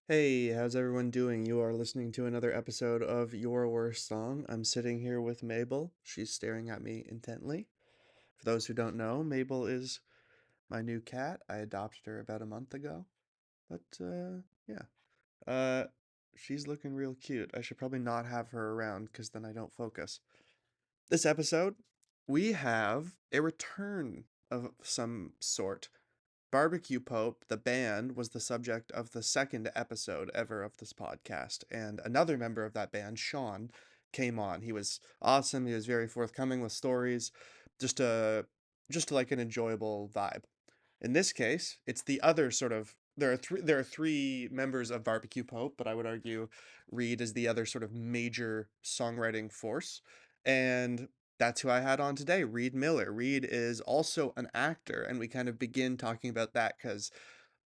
Hey, how's everyone doing? You are listening to another episode of Your Worst Song. I'm sitting here with Mabel. She's staring at me intently. For those who don't know, Mabel is my new cat. I adopted her about a month ago. But yeah. Uh she's looking real cute. I should probably not have her around because then I don't focus. This episode, we have a return of some sort. BBQ Pope, the band, was the subject of the second episode ever of this podcast, and another member of that band, Sean, came on. He was awesome. He was very forthcoming with stories, just a like an enjoyable vibe. In this case, it's the other sort of there are three members of Barbecue Pope, but I would argue Reid is the other sort of major songwriting force. And that's who I had on today, Reid Millar. Reid is also an actor, and we kind of begin talking about that because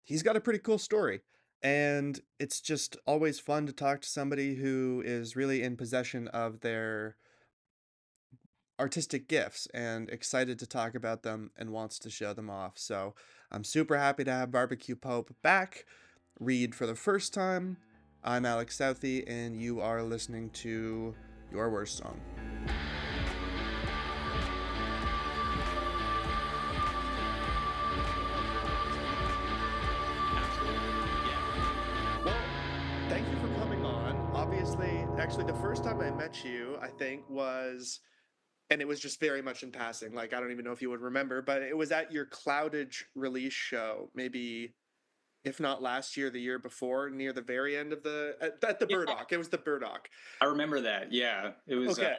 he's got a pretty cool story. And it's just always fun to talk to somebody who is really in possession of their artistic gifts and excited to talk about them and wants to show them off. So I'm super happy to have Barbecue Pope back, Reid for the first time. I'm Alex Southey, and you are listening to Your Worst Song. Well, thank you for coming on. Obviously, actually, the first time I met you, I think, was, and it was just very much in passing. Like, I don't even know if you would remember, but it was at your Cloudage release show, maybe if not last year, the year before, near the very end of at the Yeah, Burdock. It was the Burdock. I remember that. Yeah, it was. Okay,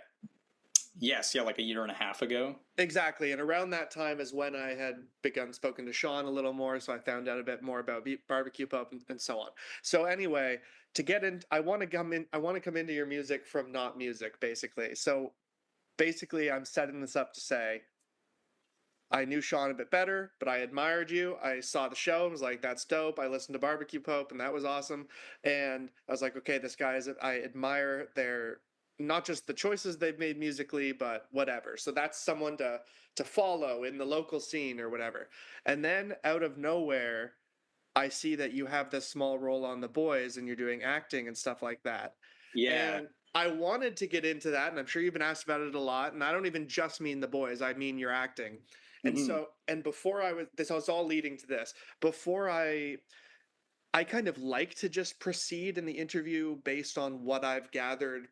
Yes, yeah, like a year and a half ago. exactly. And around that time is when I had begun spoken to Sean a little more, so I found out a bit more about barbecue pub and so on. So anyway, to get in, I want to come in. I want to come into your music from not music, basically. So basically, I'm setting this up to say I knew Sean a bit better, but I admired you. I saw the show and was like, that's dope. I listened to Barbecue Pope and that was awesome. And I was like, okay, this guy is, I admire their, not just the choices they've made musically, but whatever. So that's someone to follow in the local scene or whatever. And then out of nowhere, I see that you have this small role on The Boys and you're doing acting and stuff like that. Yeah. And I wanted to get into that, and I'm sure you've been asked about it a lot. And I don't even just mean The Boys; I mean your acting. And hmm so, and before I was, this was all leading to this. Before I kind of like to just proceed in the interview based on what I've gathered,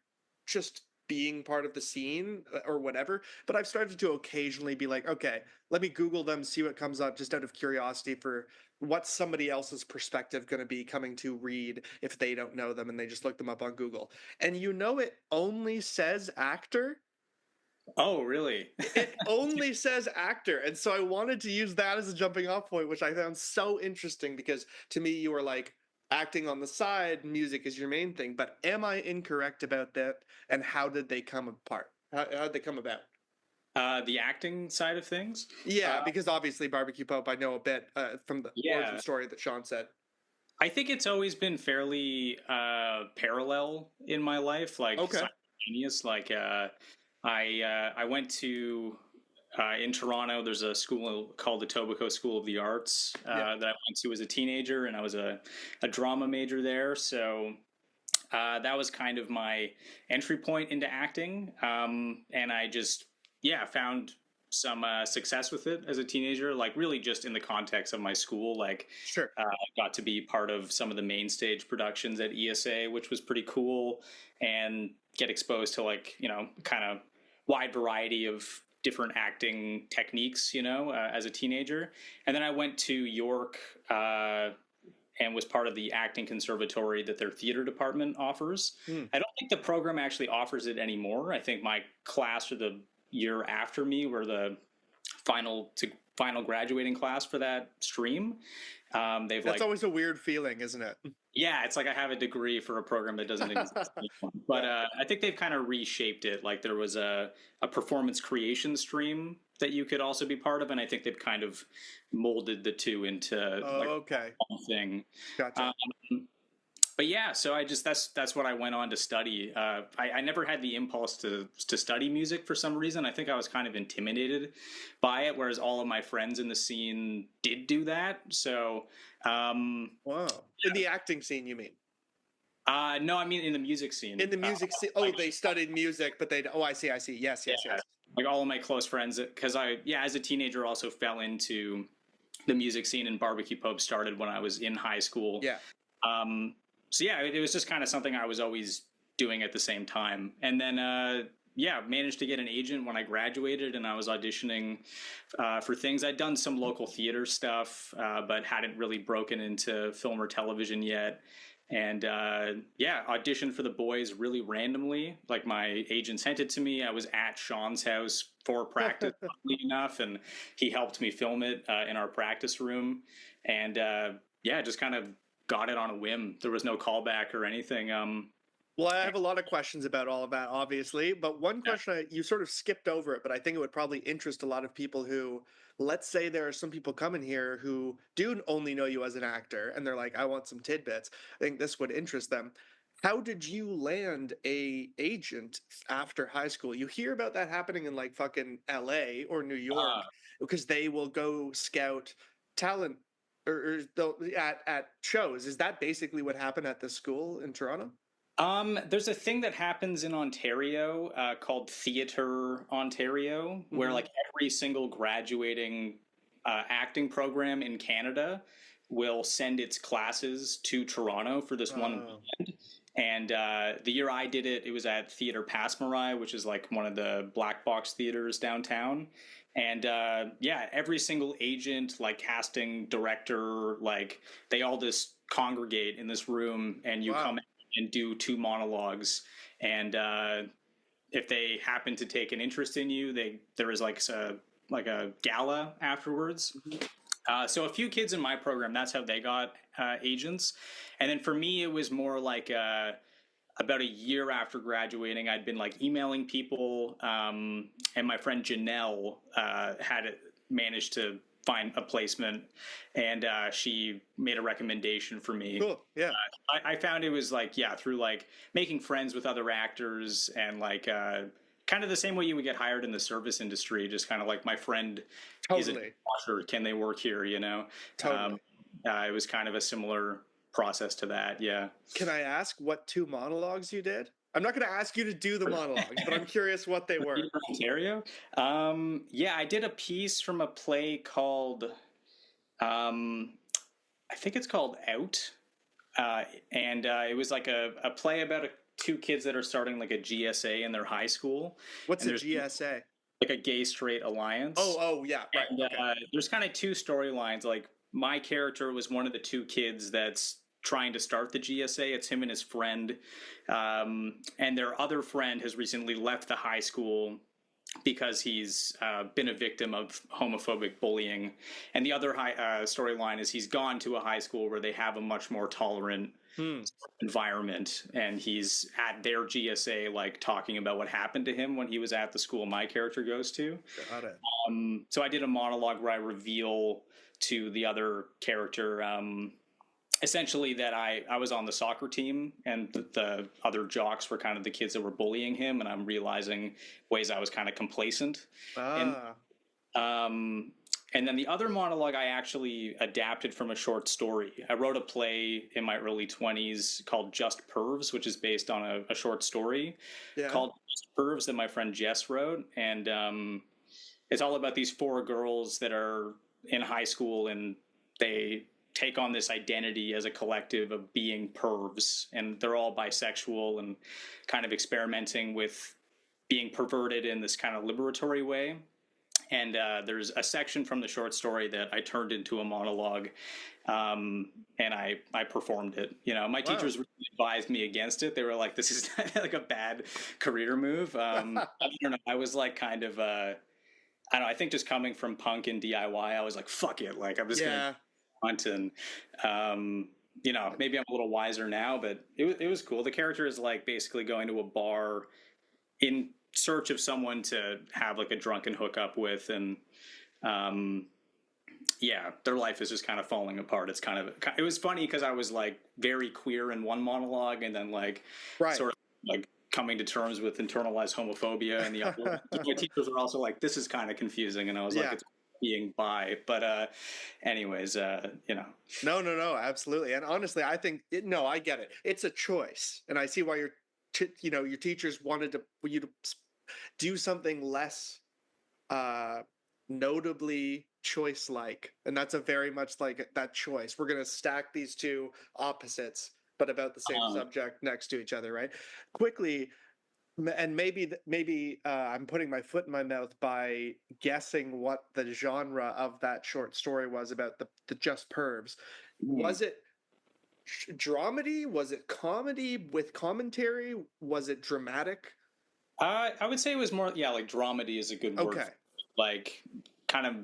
just being part of the scene or whatever. But I've started to occasionally be like, okay, let me Google them, see what comes up, just out of curiosity for what's somebody else's perspective going to be coming to Reid if they don't know them and they just look them up on Google. And it only says actor. Oh, really? It only says actor. And so I wanted to use that as a jumping off point, which I found so interesting because to me, you were like acting on the side, music is your main thing. But am I incorrect about that? And how did they come apart? How did they come about? The acting side of things. Yeah, Uh, because obviously Barbecue Pope, I know a bit from the origin yeah, story that Sean said. I think it's always been fairly parallel in my life, like Okay. simultaneous. I went to in Toronto. There's a school called the Tobico School of the Arts Yeah. that I went to as a teenager, and I was a drama major there. So that was kind of my entry point into acting. And I just, yeah, found some success with it as a teenager, like really just in the context of my school. Like, Sure. I got to be part of some of the main stage productions at ESA, which was pretty cool, and get exposed to like, kind of wide variety of different acting techniques, as a teenager. And then I went to York and was part of the acting conservatory that their theater department offers. Hmm. I don't think the program actually offers it anymore. I think my class or the year after me were the final graduating class for that stream. They've That's like, always a weird feeling, isn't it? yeah, it's like I have a degree for a program that doesn't exist anymore. But Yeah. I think they've kind of reshaped it. Like there was a performance creation stream that you could also be part of, and I think they've kind of molded the two into like Okay. one thing. Gotcha. Um, but yeah, so that's what I went on to study. I never had the impulse to study music for some reason. I think I was kind of intimidated by it, whereas all of my friends in the scene did do that. So, um, Wow. In the acting scene, you mean? no, I mean in the music In scene. the music scene? Oh, they studied music, but they. Oh, I see. I see. Yes, yes, Yeah, yes. like all of my close friends, because as a teenager, also fell into the music scene, and BBQ Pope started when I was in high school. Yeah. Um, so yeah, it was just kind of something I was always doing at the same time. And then, yeah, managed to get an agent when I graduated, and I was auditioning for things. I'd done some local theater stuff, but hadn't really broken into film or television yet. And yeah, auditioned for The Boys really randomly. Like my agent sent it to me. I was at Sean's house for practice, oddly enough, and he helped me film it in our practice room. And yeah, just kind of got it on a whim. There was no callback or anything. Well, I have a lot of questions about all of that, obviously, but one Yeah. question you sort of skipped over it, but I think it would probably interest a lot of people who, let's say there are some people coming here who do only know you as an actor, and they're like, I want some tidbits. I think this would interest them. How did you land a agent after high school? You hear about that happening in like fucking LA or New York because they will go scout talent or they'll at shows. Is that basically what happened at this school in Toronto? There's a thing that happens in Ontario called Theatre Ontario, where Hmm. like every single graduating acting program in Canada will send its classes to Toronto for this one Oh. weekend. And the year I did it, it was at Theatre Passmarais, which is like one of the black box theaters downtown. And yeah, every single agent, like casting director, like they all just congregate in this room, and you come Wow. and do two monologues. And if they happen to take an interest in you, there is like a gala afterwards. Mhm. So a few kids in my program, that's how they got agents. And then for me, it was more like about a year after graduating, I'd been like emailing people, and my friend Janelle had managed to find a placement, and she made a recommendation for me. Cool. Yeah. I found it was like, yeah, through like making friends with other actors, and like kind of the same way you would get hired in the service industry, just kind of like my friend is a Totally. dishwasher, can they work here, you know? Totally. It was kind of a similar process to that, yeah. Can I ask what two monologues you did? I'm not going to ask you to do the monologues, but I'm curious what they were. Ontario. Yeah, I did a piece from a play called, um, I think it's called Out, and it was like a play about two kids that are starting like a GSA in their high school, What's and a there's GSA? like a gay straight Oh, alliance. oh, yeah, right. And Okay. there's kind of two storylines. Like my character was one of the two kids that's trying to start the GSA. It's him and his friend, and their other friend has recently left the high school because he's been a victim of homophobic bullying. And the other storyline is he's gone to a high school where they have a much more tolerant Hmm. environment, and he's at their GSA, like talking about what happened to him when he was at the school my character goes to. Got it. So I did a monologue where I reveal to the other character, essentially that I was on the soccer team, and the other jocks were kind of the kids that were bullying him, and I'm realizing ways I was kind of complacent. And Ah, um, and then the other monologue I actually adapted from a short story. I wrote a play in my early 20s called Just Pervs, which is based on a short story yeah. called Just Pervs that my friend Jess wrote. And it's all about these four girls that are in high school, and they take on this identity as a collective of being pervs, and they're all bisexual and kind of experimenting with being perverted in this kind of liberatory way. And there's a section from the short story that I turned into a monologue, and I performed it. You know, my Wow. teachers really advised me against it. They were like, "This is like a bad career move." I don't know. I was like kind of I don't know. I think just coming from punk and DIY, I was like, "Fuck it!" Like I'm just gonna Yeah. hunt, and you know, maybe I'm a little wiser now, but it was cool. The character is like basically going to a bar in search of someone to have like a drunken hookup with, and um, yeah, their life is just kind of falling apart. It was funny because I was like very queer in one monologue, and then like Right. sort of like coming to terms with internalized homophobia and the other. My teachers were also like, "This is kind of confusing," and I was like, Yeah. "It's being bi." But anyways, you know, No, no, no, absolutely. And honestly, I think no, I get it. It's a choice, and I see why your teachers wanted you to do something less uh notably choice like, and that's a very much like that choice. We're going to stack these two opposites but about the same um, subject next to each other, right? Quickly, and maybe I'm putting my foot in my mouth by guessing what the genre of that short story was about the just pervs. hmm. Was it dramedy? Was it comedy with commentary? Was it dramatic? I would say it was more, yeah, like dramedy is a good word. Okay, Like, kind of,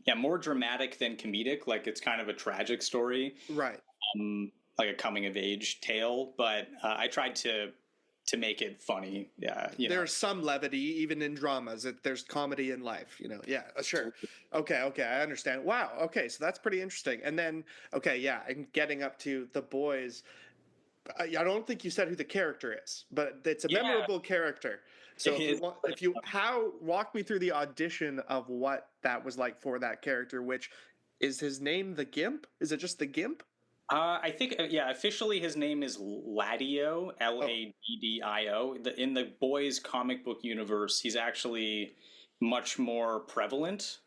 yeah, more dramatic than comedic. Like, it's kind of a tragic story, right. like a coming of age tale. But I tried to make it funny. Yeah, you know. There's some levity even in dramas. There's comedy in life, yeah, sure. Okay, okay, I understand. Wow, okay, so that's pretty interesting. And then, okay, yeah, and getting up to the boys. I don't think you said who the character is, but it's a Yeah, memorable character. So it is. walk me through the audition of what that was like for that character. Which is his name? The Gimp? Is it just the Gimp? I think, yeah, officially his name is Ladio, Oh, Laddio. In the boys comic book universe, he's actually much more prevalent.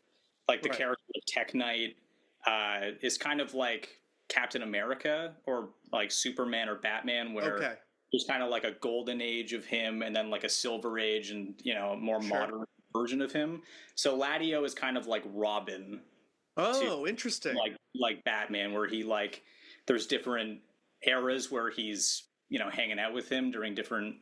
Like the right. character of Tech Knight is kind of like Captain America or like Superman or Batman, where Okay, there's kind of like a golden age of him and then like a silver age and, a more sure. modern version of him. So Ladio is kind of like Robin to Oh, interesting. like Batman, where he like there's different eras where he's hanging out with him during different.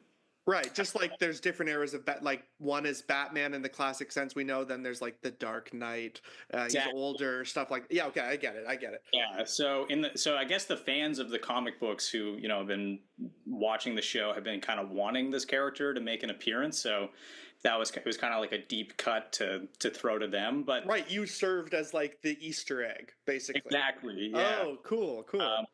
Right, just like there's different eras of like one is Batman in the classic sense we know. Then there's like the Dark Knight. He's Exactly. older, stuff like yeah. Okay, I get it. I get it. Yeah. So I guess the fans of the comic books who have been watching the show have been kind of wanting this character to make an appearance. So it was kind of like a deep cut to throw to them, but Right, you served as like the Easter egg, basically. exactly, yeah. Oh, cool, cool.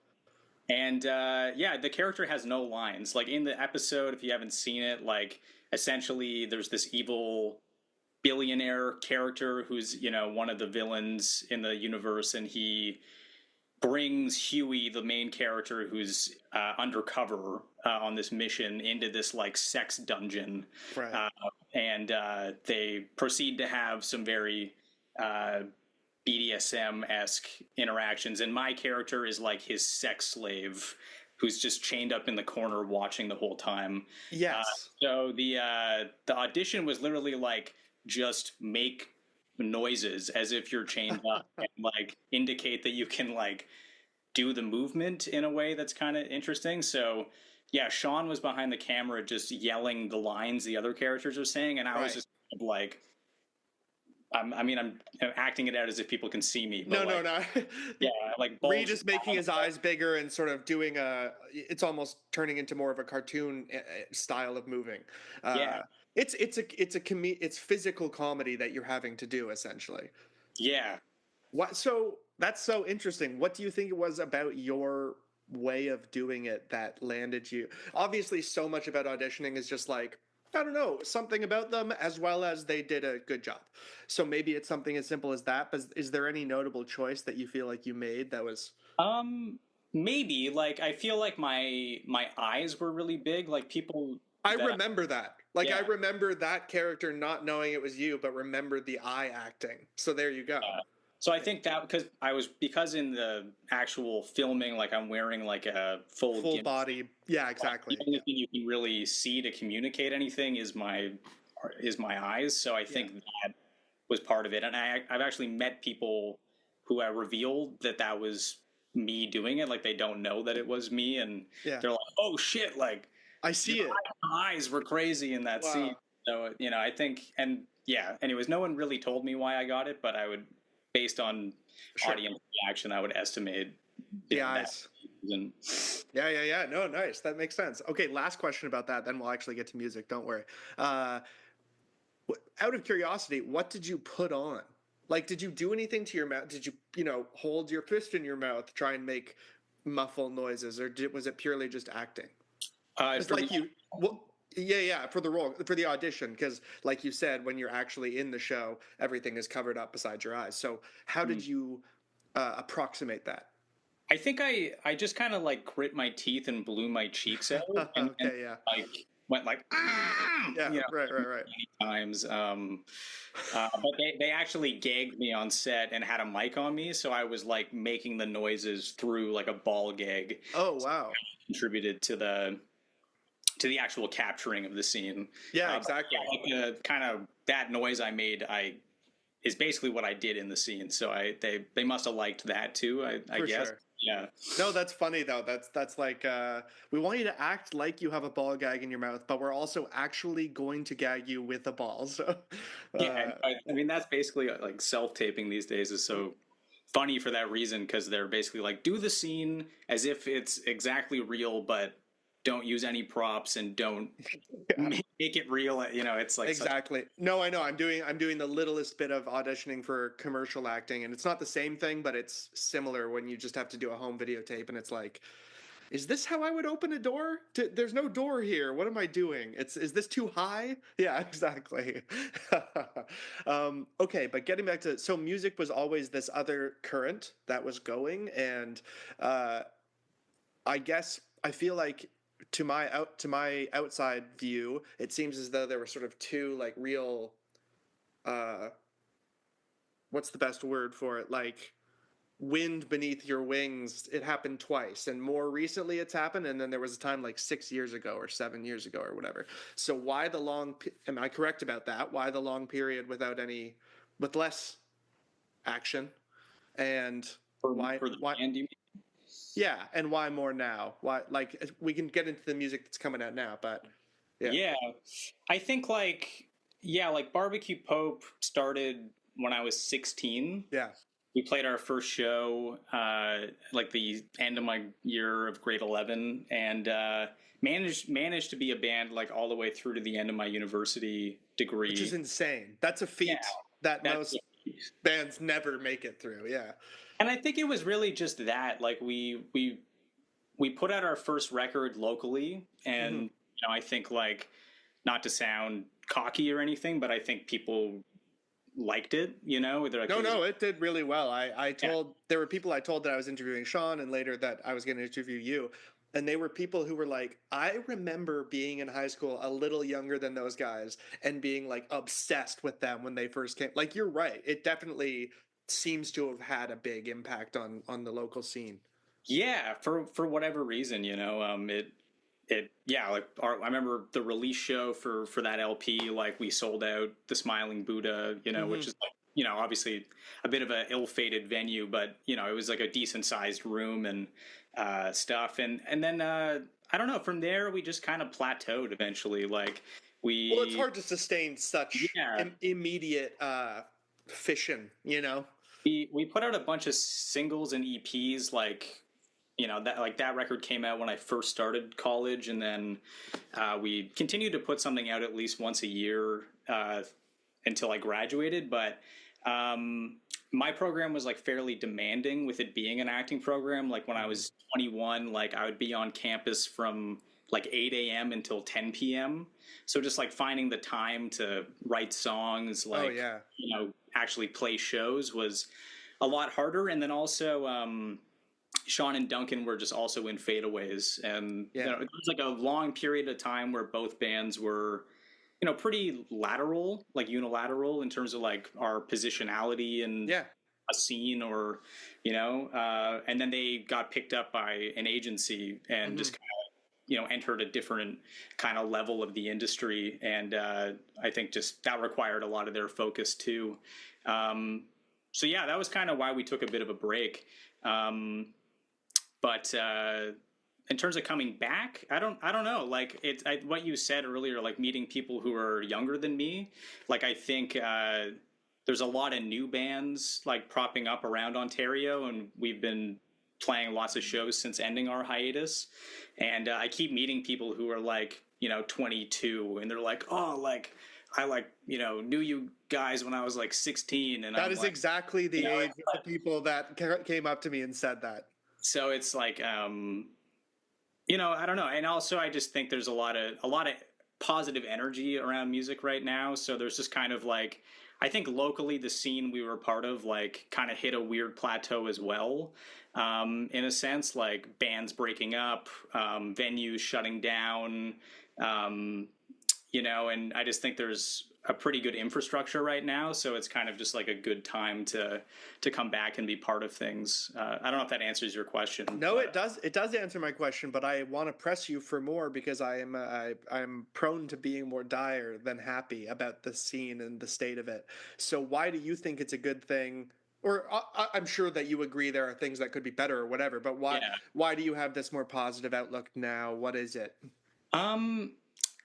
And yeah, the character has no lines. Like in the episode, if you haven't seen it, like essentially there's this evil billionaire character who's one of the villains in the universe, and he brings Huey, the main character who's undercover on this mission, into this like sex dungeon, Right. uh, and they proceed to have some very uh, BDSM esque interactions. And my character is like his sex slave, who's just chained up in the corner watching the whole time. Uh, Yes. so the audition was literally like just make noises as if you're chained up and like indicate that you can like do the movement in a way that's kind of interesting. So yeah, Sean was behind the camera just yelling the lines the other characters are saying, and I was Right. just kind of like, I'm acting it out as if people can see me, but No, no, like, no. yeah, like Reid bulge. is making his eyes bigger and sort of doing it's almost turning into more of a cartoon style of moving. Yeah, It's physical comedy that you're having to do essentially. yeah. What so that's so interesting. What do you think it was about your way of doing it that landed you? Obviously, so much about auditioning is just like, I don't know, something about them as well as they did a good job. So maybe it's something as simple as that, but is there any notable choice that you feel like you made that was Um, Maybe like I feel like my eyes were really big. Like people I that remember that. Like I yeah. remember that character not knowing it was you, but remember the eye acting. So there you go. So I think that because in the actual filming, like I'm wearing like a full Full gimp. body. Yeah, The exactly. only Yeah. thing you can really see to communicate anything is my eyes. So I Yeah. think that was part of it. And I've actually met people who I revealed that was me doing it. Like they don't know that it was me, and Yeah. they're like, "Oh shit!" Like I see it. eyes were crazy in that scene. Wow. So I think, and yeah. Anyways, no one really told me why I got it, but I would, based on Sure. audience reaction, I would estimate The that. eyes. And Yeah, yeah, yeah. No, nice. That makes sense. Okay, last question about that. Then we'll actually get to music. Don't worry. Out of curiosity, what did you put on? Like, did you do anything to your mouth? Did you, hold your fist in your mouth, try and make muffle noises, or was it purely just acting? It's For the like you, well, yeah, for the role, for the audition, because like you said, when you're actually in the show, everything is covered up beside your eyes. So how did you approximate that? I think I just kind of like grit my teeth and blew my cheeks out, and Okay, yeah, like went like yeah, you know right. many times. But they actually gagged me on set and had a mic on me, so I was like making the noises through like a ball gag. Oh, wow. Contributed to the actual capturing of the scene. Yeah, But exactly. yeah, like kind of that noise I made, I is basically what I did in the scene. So they must have liked that too. I For guess. sure. Yeah. No, that's funny though. That's like we want you to act like you have a ball gag in your mouth, but we're also actually going to gag you with a ball. So, Yeah, uh, I mean that's basically like self-taping these days is so funny for that reason because they're basically like do the scene as if it's exactly real, but don't use any props and don't yeah. make it real. You know, it's like such. Exactly. No, I know. I'm doing the littlest bit of auditioning for commercial acting, and it's not the same thing, but it's similar when you just have to do a home videotape, and it's like, is this how I would open a door? There's no door here. What am I doing? Is this too high? Yeah, exactly. Okay, but getting back to so music was always this other current that was going, and uh, I guess I feel like to my outside view, it seems as though there were sort of two like real uh what's the best word for it? Like wind beneath your wings. It happened twice, and more recently it's happened, and then there was a time like 6 years ago or 7 years ago or whatever. So why the am I correct about that? Why the long period with less action? And For the why band, you yeah, and why more now? Why, like, we can get into the music that's coming out now, but yeah, Yeah, I think like Barbecue Pope started when I was 16. yeah, We played our first show like the end of my year of grade 11 and managed to be a band like all the way through to the end of my university which is degree. insane. That's a Yeah, feat that that's most bands never make it through. Yeah. and I think it was really just that like we put out our first record locally and Hmm. I think like not to sound cocky or anything, but I think people liked it. They're like, No, it was no, it did really well. I yeah, told there were people I told that I was interviewing Sean, and later that I was going to interview you, and they were people who were like, I remember being in high school a little younger than those guys and being like obsessed with them when they first came. Like you're right, it definitely seems to have had a big impact on the local scene. yeah. For whatever reason, it yeah. Like I remember the release show for that LP. Like we sold out the Smiling Buddha, which Hmm. is like obviously a bit of a ill-fated venue, but it was like a decent sized room and stuff. And then I don't know. From there, we just kind of plateaued eventually. Like Well, it's we hard to sustain such yeah immediate fission, you know? we put out a bunch of singles and EPs that record came out when I first started college, and then we continued to put something out at least once a year until I graduated. But my program was like fairly demanding with it being an acting program. Like when I Mhm. was 21, like I would be on campus from like 8 a.m. until 10 p.m. So just like finding the time to write songs, Oh like yeah. actually play shows was a lot harder. And then also Sean and Duncan were just also in fadeaways, and Yeah. it was like a long period of time where both bands were, pretty lateral, like unilateral in terms of like our positionality in Yeah. a scene, or and then they got picked up by an agency and Hmm. just kind of entered a different kind of level of the industry, and I think just that required a lot of their focus too. Um, so yeah, that was kind of why we took a bit of a break. But in terms of coming back, I don't know. Like what you said earlier, like meeting people who are younger than me. Like I think there's a lot of new bands like propping up around Ontario, and we've been playing lots of shows since ending our hiatus. And I keep meeting people who are like 22, and they're like, oh, like I like, knew you guys when I was like 16, and That I'm is like, exactly you the know, age of the people that came up to me and said that. so it's like, I don't know. And also I just think there's a lot of positive energy around music right now. So there's just kind of like, I think locally the scene we were part of like kind of hit a weird plateau as well. In a sense, like bands breaking up, venues shutting down, um, and I just think there's a pretty good infrastructure right now, so it's kind of just like a good time to come back and be part of things. I don't know if that answers your question, No, but it does. It does answer my question, but I want to press you for more because I'm prone to being more dire than happy about the scene and the state of it. So why do you think it's a good thing? Or I'm sure that you agree there are things that could be better or whatever, but yeah. why do you have this more positive outlook now? What is it? Um,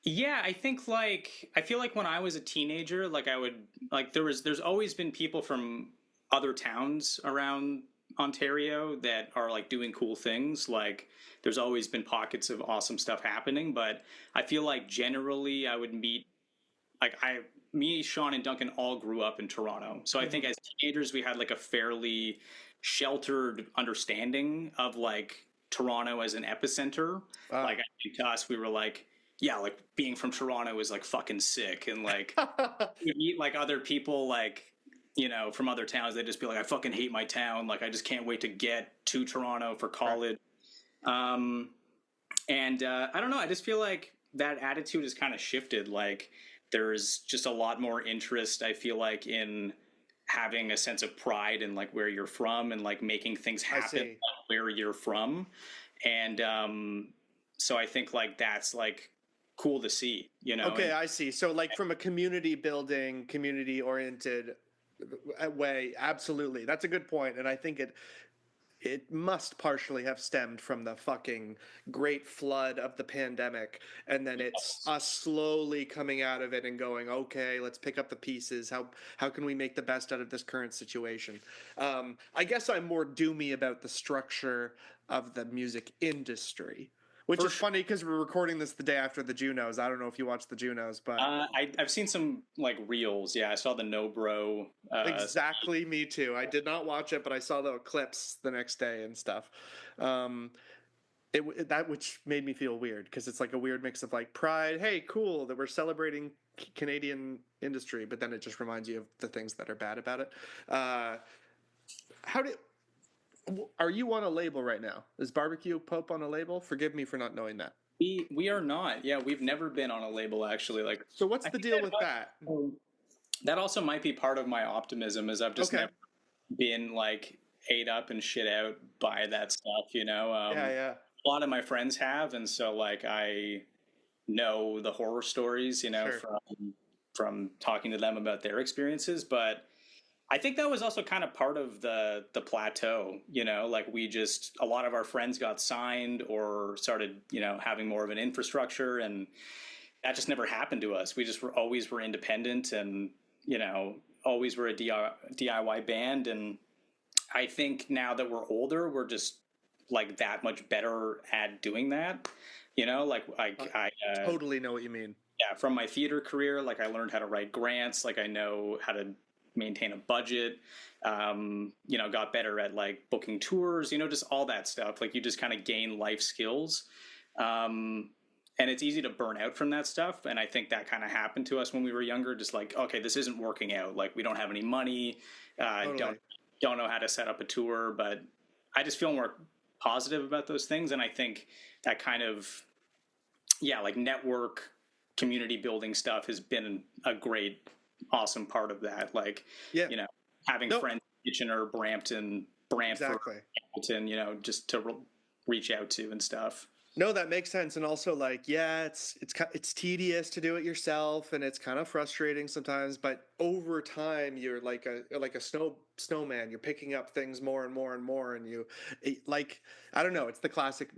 yeah, I think like I feel like when I was a teenager, like I would like there's always been people from other towns around Ontario that are like doing cool things. Like there's always been pockets of awesome stuff happening, but I feel like generally I would meet like me, Sean, and Duncan all grew up in Toronto. So I think Hmm. as teenagers we had like a fairly sheltered understanding of like Toronto as an epicenter. Like Ah. I think to us we were like, yeah, like being from Toronto is like fucking sick, and like we meet like other people like from other towns, they just be like, I fucking hate my town. Like I just can't wait to get to Toronto for Right. college. Um, and I don't know. I just feel like that attitude has kind of shifted. Like there's just a lot more interest, I feel like, in having a sense of pride in like where you're from and like making things I happen see. like, where you're from. And so I think like that's like cool to see, Okay, and I see. So, like from a community building, community oriented way, absolutely. That's a good point, and I think it must partially have stemmed from the fucking great flood of the pandemic, and then it's us slowly coming out of it and going, okay, let's pick up the pieces. How can we make the best out of this current situation? I guess I'm more doomy about the structure of the music industry, which for is sure. funny because we're recording this the day after the Junos. I don't know if you watched the Junos, but I've seen some like reels. Yeah, I saw the No Bro. exactly, me too. I did not watch it, but I saw the clips the next day and stuff. Um, that which made me feel weird because it's like a weird mix of like pride. Hey, cool that we're celebrating Canadian industry, but then it just reminds you of the things that are bad about it. Uh, how did are you on a label right now? Is BBQ Pope on a label? Forgive me for not knowing that. We are not. Yeah, we've never been on a label actually. Like So what's I the think deal with that? that also might be part of my optimism is I've just Okay. never been like ate up and shit out by that stuff. Yeah, yeah. A lot of my friends have, and so like I know the horror stories, Sure. from talking to them about their experiences, but I think that was also kind of part of the plateau, like we just a lot of our friends got signed or started, having more of an infrastructure, and that just never happened to us. We just were independent, and always were a DIY band. And I think now that we're older, we're just like that much better at doing that. Like I I totally know what you mean. yeah, from my theater career, like I learned how to write grants, like I know how to maintain a budget. Got better at like booking tours, just all that stuff. Like you just kind of gain life skills. Um, and it's easy to burn out from that stuff. And I think that kind of happened to us when we were younger. Just like, okay, this isn't working out. Like we don't have any money. Don't Totally. don't know how to set up a tour. But I just feel more positive about those things. And I think that kind of like network community building stuff has been a great, awesome part of that. Like, Yeah. you know, having No, friends in Kitchener, Brampton, Brantford, exactly. Hamilton, just to reach out to and stuff. No, that makes sense, and also like, yeah, it's tedious to do it yourself, and it's kind of frustrating sometimes. But over time, you're like a snowman. You're picking up things more and more and more, and like I don't know. It's the classic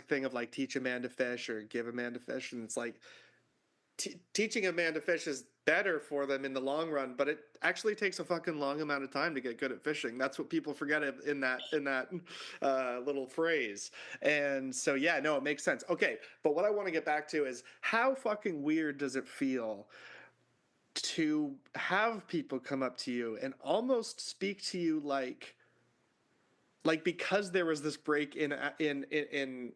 thing of like teach a man to fish or give a man to fish, and it's like teaching a man to fish is better for them in the long run, but it actually takes a fucking long amount of time to get good at fishing. That's what people forget in that little phrase. And so yeah, no, it makes sense. Okay, but what I want to get back to is how fucking weird does it feel to have people come up to you and almost speak to you like because there was this break in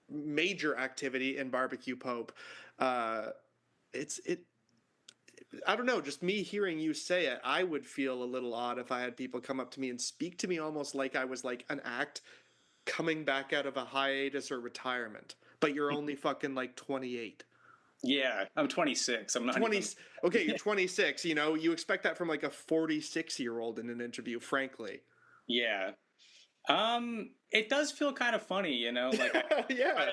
major activity in BBQ Pope. It I don't know, just me hearing you say it, I would feel a little odd if I had people come up to me and speak to me almost like I was like an act coming back out of a hiatus or retirement, but you're only fucking like 28. Yeah, I'm 26. I'm not 20 even. Okay, you're 26, you expect that from like a 46-year-old in an interview, frankly. Yeah. It does feel kind of funny, like Yeah.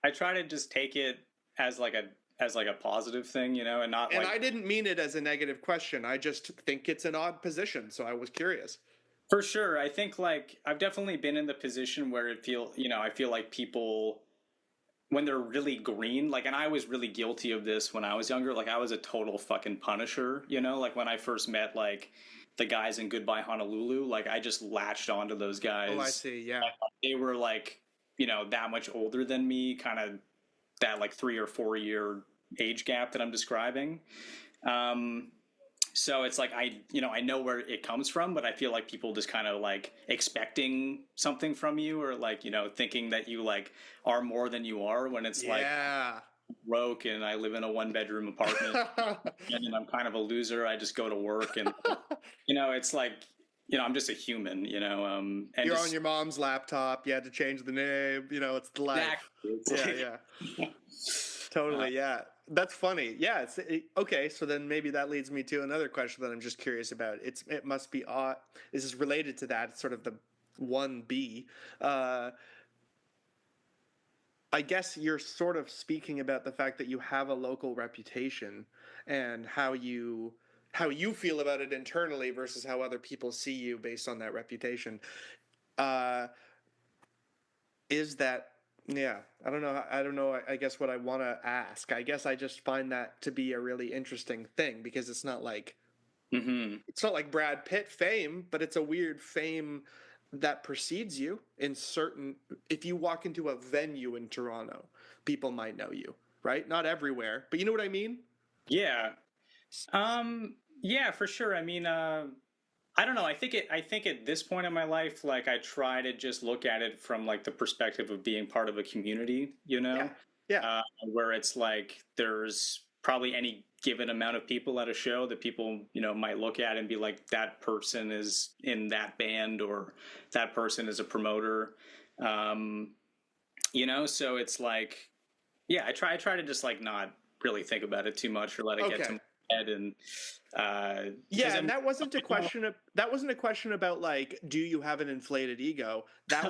I try to just take it as like a positive thing, and not And like. I didn't mean it as a negative question. I just think it's an odd position, so I was curious. For sure. I think like I've definitely been in the position where I feel like people when they're really green, like, and I was really guilty of this when I was younger. Like, I was a total fucking punisher, like when I first met like the guys in Goodbye Honolulu, like I just latched onto those Oh, I guys. see. Yeah. They were like, that much older than me, kind of that like 3 or 4 year age gap that I'm describing. Um, so it's like I know where it comes from, but I feel like people just kind of like expecting something from you, or like thinking that you like are more than you are, when it's like Yeah. broke and I live in a 1 bedroom apartment and I'm kind of a loser. I just go to work and it's like I'm just a human, and You're on just your mom's laptop. You had to change the name. It's the life. exactly. It's Yeah, like, yeah. Totally, yeah. That's funny. Yeah, okay, so then maybe that leads me to another question that I'm just curious about. It must be odd. This is related to that. It's sort of the 1B. Uh I guess you're sort of speaking about the fact that you have a local reputation and how you feel about it internally versus how other people see you based on that reputation. Uh is that yeah, I don't know, I guess what I want to ask, I guess I just find that to be a really interesting thing because mm-hmm. it's not like Brad Pitt fame, but it's a weird fame that precedes you in certain. If you walk into a venue in Toronto, people might know you, right? Not everywhere, but you know what I mean. Yeah. Yeah, for sure. I mean, I don't know. I think at this point in my life, like I try to just look at it from like the perspective of being part of a community, Yeah, yeah, where it's like there's probably any given amount of people at a show that people, might look at and be like, that person is in that band, or that person is a promoter. Um, so it's like, yeah, I try to just like not really think about it too much or let it get to okay. my head. And because Yeah, and that wasn't a question about like, do you have an inflated ego? That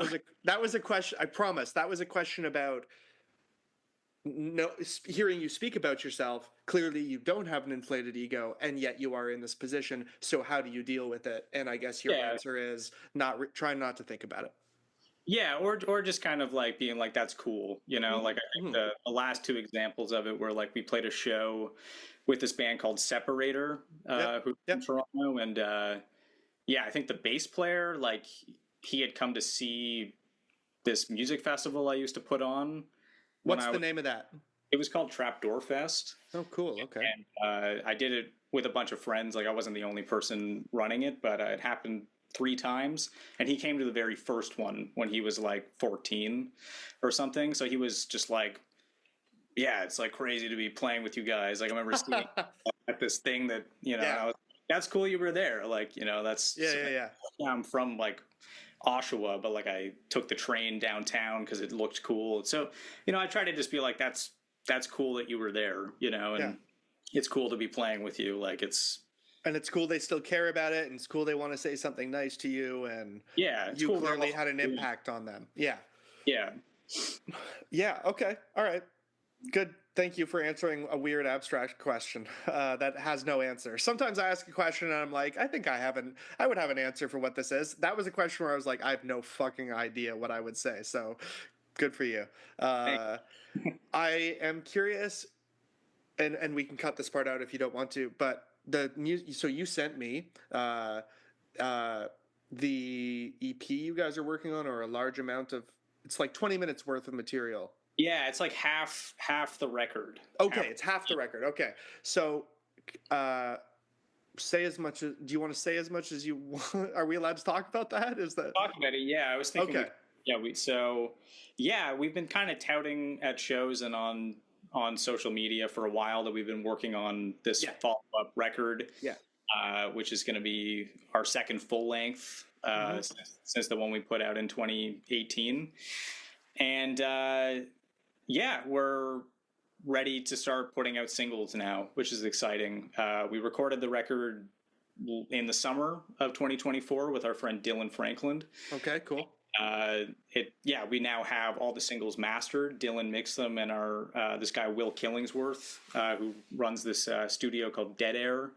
was a question. I promise. That was a question about no hearing you speak about yourself. Clearly you don't have an inflated ego, and yet you are in this position, so how do you deal with it? And I guess your yeah, answer is try not to think about it. yeah, or just kind of like being like, that's cool, like I think Mm-hmm. the last two examples of it were like we played a show with this band called Separator, Yep, who's from yep. Toronto. And yeah, I think the bass player, like, he had come to see this music festival I used to put on when What's I the was. name of that? It was called Trapdoor Fest, Oh, cool. Okay. and I did it with a bunch of friends. Like, I wasn't the only person running it, but it happened 3 times, and he came to the very first one when he was like 14 or something. So he was just like, yeah, it's like crazy to be playing with you guys. Like, I remember seeing at this thing that, Yeah, I was, that's cool you were there. Like, yeah, that's, yeah, yeah. yeah, I'm from like Oshawa, but like I took the train downtown because it looked cool. So, I try to just be like, that's cool that you were there, Yeah. and it's cool to be playing with you. Like, it's, And it's cool they still care about it, and it's cool they want to say something nice to you, and yeah, it's you cool. We're clearly all, had an impact on them. Yeah. yeah. Yeah, okay. All right. Good. Thank you for answering a weird abstract question that has no answer. Sometimes I ask a question and I'm like, I would have an answer for what this is. That was a question where I was like, I have no fucking idea what I would say. So good for you. Thank I am curious. and we can cut this part out if you don't want to, but the music, so you sent me uh the EP you guys are working on, or a large amount of, it's like 20 minutes worth of material. Yeah, it's like half the record. Okay, it's half the record. Okay. So uh say as much as, do you want to say as much as you want? Are we allowed to talk about that? Is that Talk about it. Yeah, I was thinking okay? we've been kind of touting at shows and on social media for a while that we've been working on this Yeah. follow-up record, Yeah. which is going to be our second full length Mm-hmm. since the one we put out in 2018. And yeah, we're ready to start putting out singles now, which is exciting. We recorded the record in the summer of 2024 with our friend Dylan Franklin. Okay, cool. We now have all the singles mastered. Dylan mixed them, and our this guy Will Killingsworth, who runs this studio called Dead Air,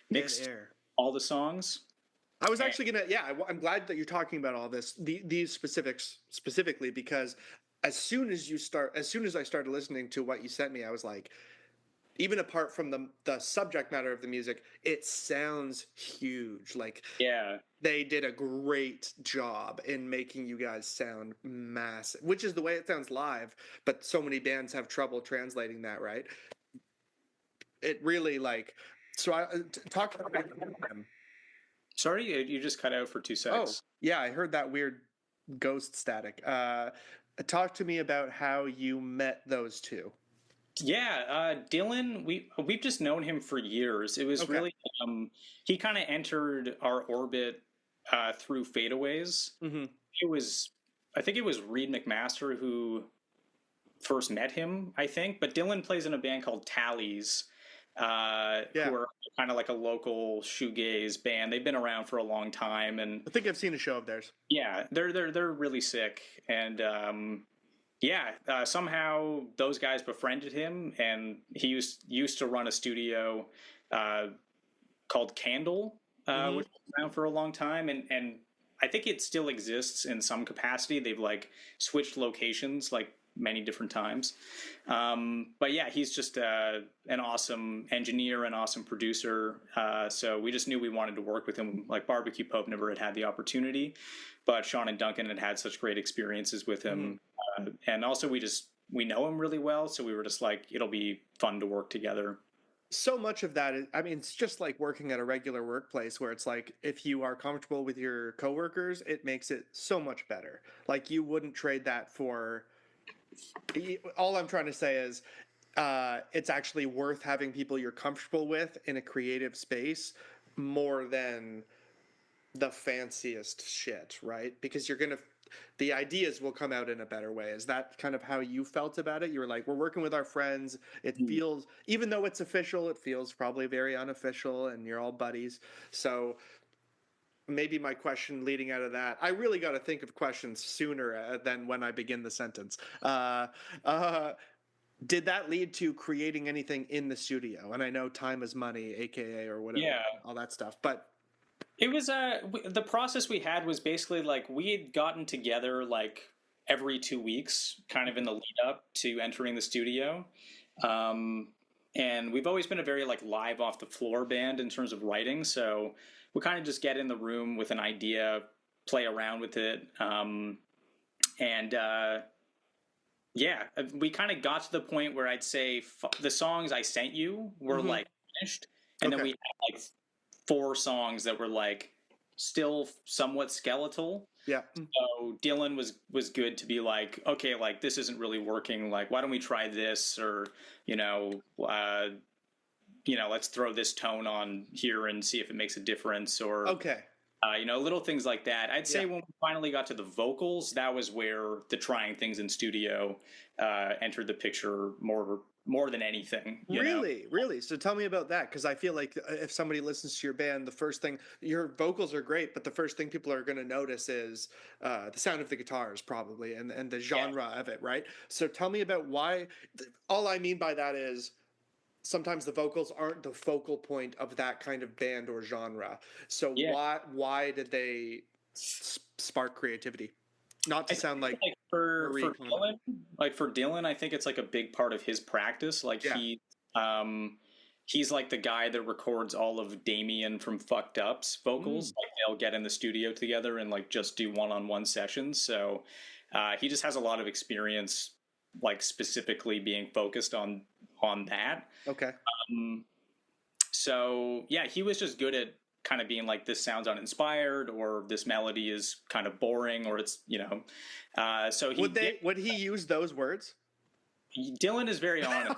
mixed Dead Air. all the songs. I was actually gonna, yeah. I'm glad that you're talking about all this, these specifics specifically, because as soon as I started listening to what you sent me, I was like, even apart from the subject matter of the music, it sounds huge. Like, Yeah, they did a great job in making you guys sound massive, which is the way it sounds live. But so many bands have trouble translating that, right? It really like. So I talk about. sorry, you just cut out for 2 Oh, seconds. yeah, I heard that weird ghost static. Talk to me about how you met those two. Yeah, Dylan, we've just known him for years. It was Okay. really he kind of entered our orbit through fadeaways. Mm-hmm. It was I think it was Reid McMaster who first met him, I think. But Dylan plays in a band called Tallies, Yeah, who are kind of like a local shoegaze band. They've been around for a long time, and I think I've seen a show of theirs. yeah, they're really sick. And somehow those guys befriended him, and he used to run a studio uh, called Candle, Mm-hmm. which was around for a long time, and I think it still exists in some capacity. They've like switched locations like many different times, but yeah, he's just an awesome engineer, an awesome producer. So we just knew we wanted to work with him. Like BBQ Pope never had the opportunity, but Sean and Duncan had such great experiences with Mm-hmm. him, and also we know him really well, so we were just like, it'll be fun to work together. So much of that is, I mean, it's just like working at a regular workplace where it's like, if you are comfortable with your coworkers, it makes it so much better. Like, you wouldn't trade that for. All I'm trying to say is, it's actually worth having people you're comfortable with in a creative space more than the fanciest shit, right? Because the ideas will come out in a better way. Is that kind of how you felt about it? You were like, we're working with our friends. It feels, even though it's official, it feels probably very unofficial, and you're all buddies. So maybe my question leading out of that, I really got to think of questions sooner than when I begin the sentence. Uh, did that lead to creating anything in the studio? And I know time is money, aka or whatever, Yeah, all that stuff. But it was the process we had was basically like we had gotten together like every 2 weeks, kind of in the lead up to entering the studio. Um, and we've always been a very like live off the floor band in terms of writing. So we kind of just get in the room with an idea, play around with it. And yeah, we kind of got to the point where I'd say the songs I sent you were mm-hmm. like finished. And then Okay. we had like 4 songs that were like still somewhat skeletal. Yeah. So Dylan was good to be like, okay, like this isn't really working. Like, why don't we try this? Or you know, let's throw this tone on here and see if it makes a difference. Or Okay. little things like that. I'd say Yeah. when we finally got to the vocals, that was where the trying things in studio entered the picture more than anything. Really, really. So tell me about that, because I feel like if somebody listens to your band, the first thing, your vocals are great, but the first thing people are going to notice is the sound of the guitars, probably, and the Yeah, genre of it, right? So tell me about why. All I mean by that is sometimes the vocals aren't the focal point of that kind of band or genre. So yeah. why did they spark creativity? Not I to sound think like like for Marie for Kondo. Dylan, I think it's like a big part of his practice. Like Yeah. He's like the guy that records all of Damien from Fucked Up's vocals. Mm. Like they'll get in the studio together and like just do one-on-one sessions. So he just has a lot of experience, like specifically being focused on that. Okay. So yeah, he was just good at kind of being like, this sounds uninspired, or this melody is kind of boring, or it's, you know. So he would he use those words? Dylan is very honest.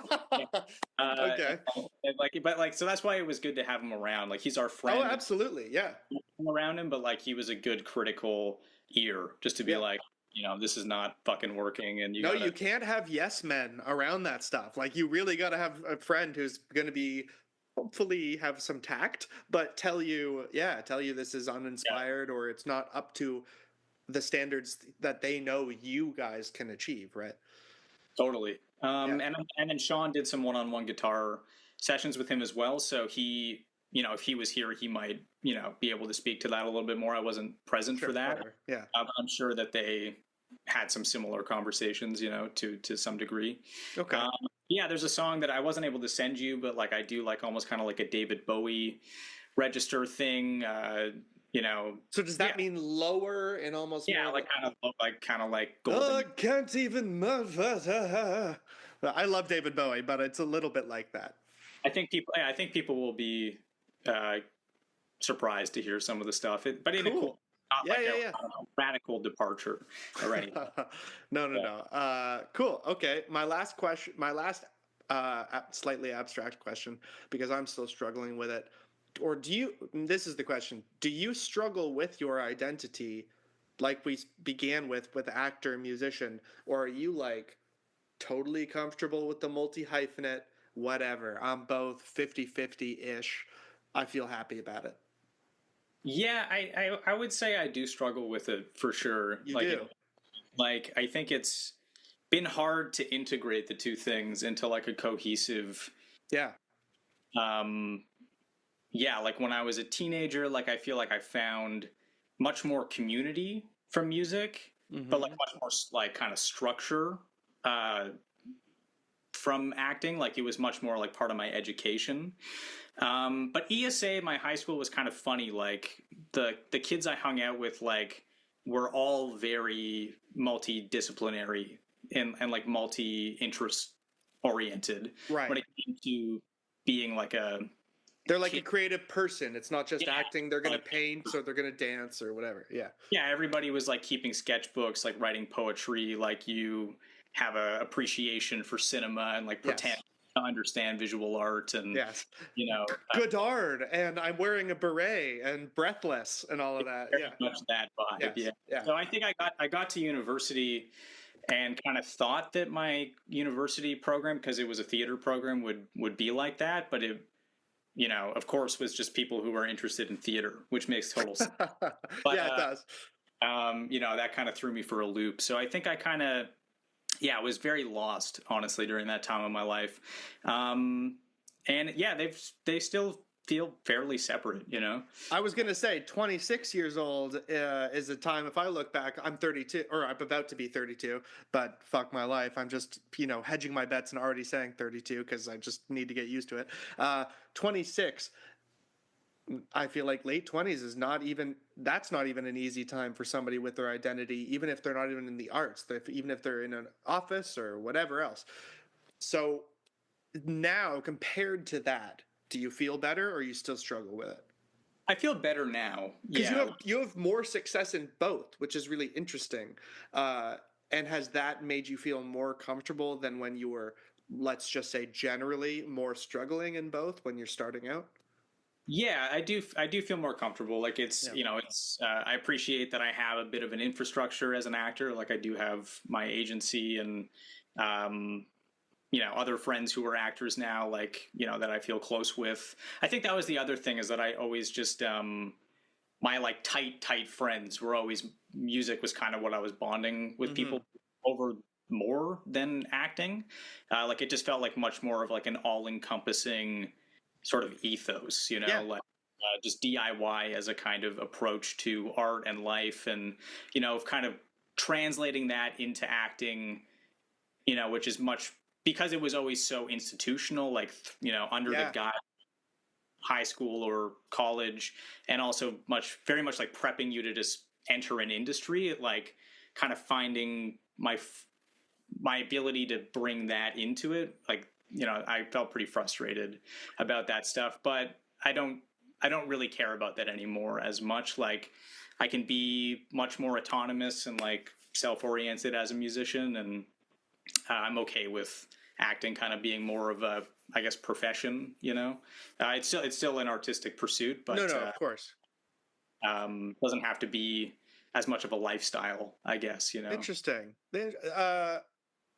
Okay. So that's why it was good to have him around. Like, he's our friend. Oh, absolutely, yeah. Around him, but like he was a good critical ear, just to be like, you know, this is not fucking working, and you can't have yes men around that stuff. Like, you really got to have a friend who's going to be, hopefully have some tact, but tell you this is uninspired, or it's not up to the standards that they know you guys can achieve, right? Totally. And then Sean did some one-on-one guitar sessions with him as well. So he, you know, if he was here, he might, you know, be able to speak to that a little bit more. I wasn't present for that. Sure. Yeah. I'm sure that they had some similar conversations, you know, to some degree. Okay. Yeah, there's a song that I wasn't able to send you, but like I do like almost kind of like a David Bowie register thing. You know. So does that mean lower and almost more kind of like golden? I can't even. I love David Bowie, but it's a little bit like that. I think people will be surprised to hear some of the stuff, but in a cool, not a radical departure or anything. No. Cool. Okay. My last question. Slightly abstract question, because I'm still struggling with it. Or this is the question, do you struggle with your identity like we began with actor, musician, or are you like totally comfortable with the multi-hyphenate, whatever, I'm both 50-50-ish, I feel happy about it? Yeah, I would say I do struggle with it for sure. You do? I think it's been hard to integrate the two things into like a cohesive... Yeah, like when I was a teenager, like I feel like I found much more community from music, but like much more like kind of structure from acting. Like it was much more like part of my education. But ESA, my high school, was kind of funny. Like the kids I hung out with, like, were all very multidisciplinary and like multi-interest oriented. Right. When it came to being like they're like a creative person. It's not just acting. They're going to paint, or they're going to dance, or whatever. Yeah. Yeah. Everybody was like keeping sketchbooks, like writing poetry. Like you have a appreciation for cinema and like pretend to understand visual art and you know, Godard, and I'm wearing a beret and Breathless and all of that. Very much that vibe. Yeah. So I think I got to university and kind of thought that my university program, because it was a theater program, would be like that, but it, you know, of course, was just people who were interested in theater, which makes total sense. But, it does. You know, that kind of threw me for a loop. So I think I kind of, was very lost, honestly, during that time of my life. And they still feel fairly separate, you know? I was going to say 26 years old is a time, if I look back, I'm 32, or I'm about to be 32, but fuck my life. I'm just, you know, hedging my bets and already saying 32 because I just need to get used to it. 26, I feel like late 20s is that's not even an easy time for somebody with their identity, even if they're not even in the arts, even if they're in an office or whatever else. So now, compared to that, do you feel better, or you still struggle with it? I feel better now. Because you have more success in both, which is really interesting. And has that made you feel more comfortable than when you were, let's just say, generally more struggling in both when you're starting out? Yeah, I do feel more comfortable. Like it's, you know, it's, I appreciate that I have a bit of an infrastructure as an actor. Like I do have my agency and, you know, other friends who are actors now, like, you know, that I feel close with. I think that was the other thing, is that I always just, my like tight friends were always, music was kind of what I was bonding with people over more than acting. Like it just felt like much more of like an all-encompassing sort of ethos, you know, like just DIY as a kind of approach to art and life, and, you know, kind of translating that into acting, you know, which is much because it was always so institutional, like, under the Yeah. guy high school or college, and also very much like prepping you to just enter an industry, it like kind of finding my ability to bring that into it, like, I felt pretty frustrated about that stuff. But I don't really care about that anymore as much. Like, I can be much more autonomous and like self-oriented as a musician, and I'm okay with acting kind of being more of a, I guess, profession. It's still an artistic pursuit, No, but no, of course. doesn't have to be as much of a lifestyle, I guess. Interesting.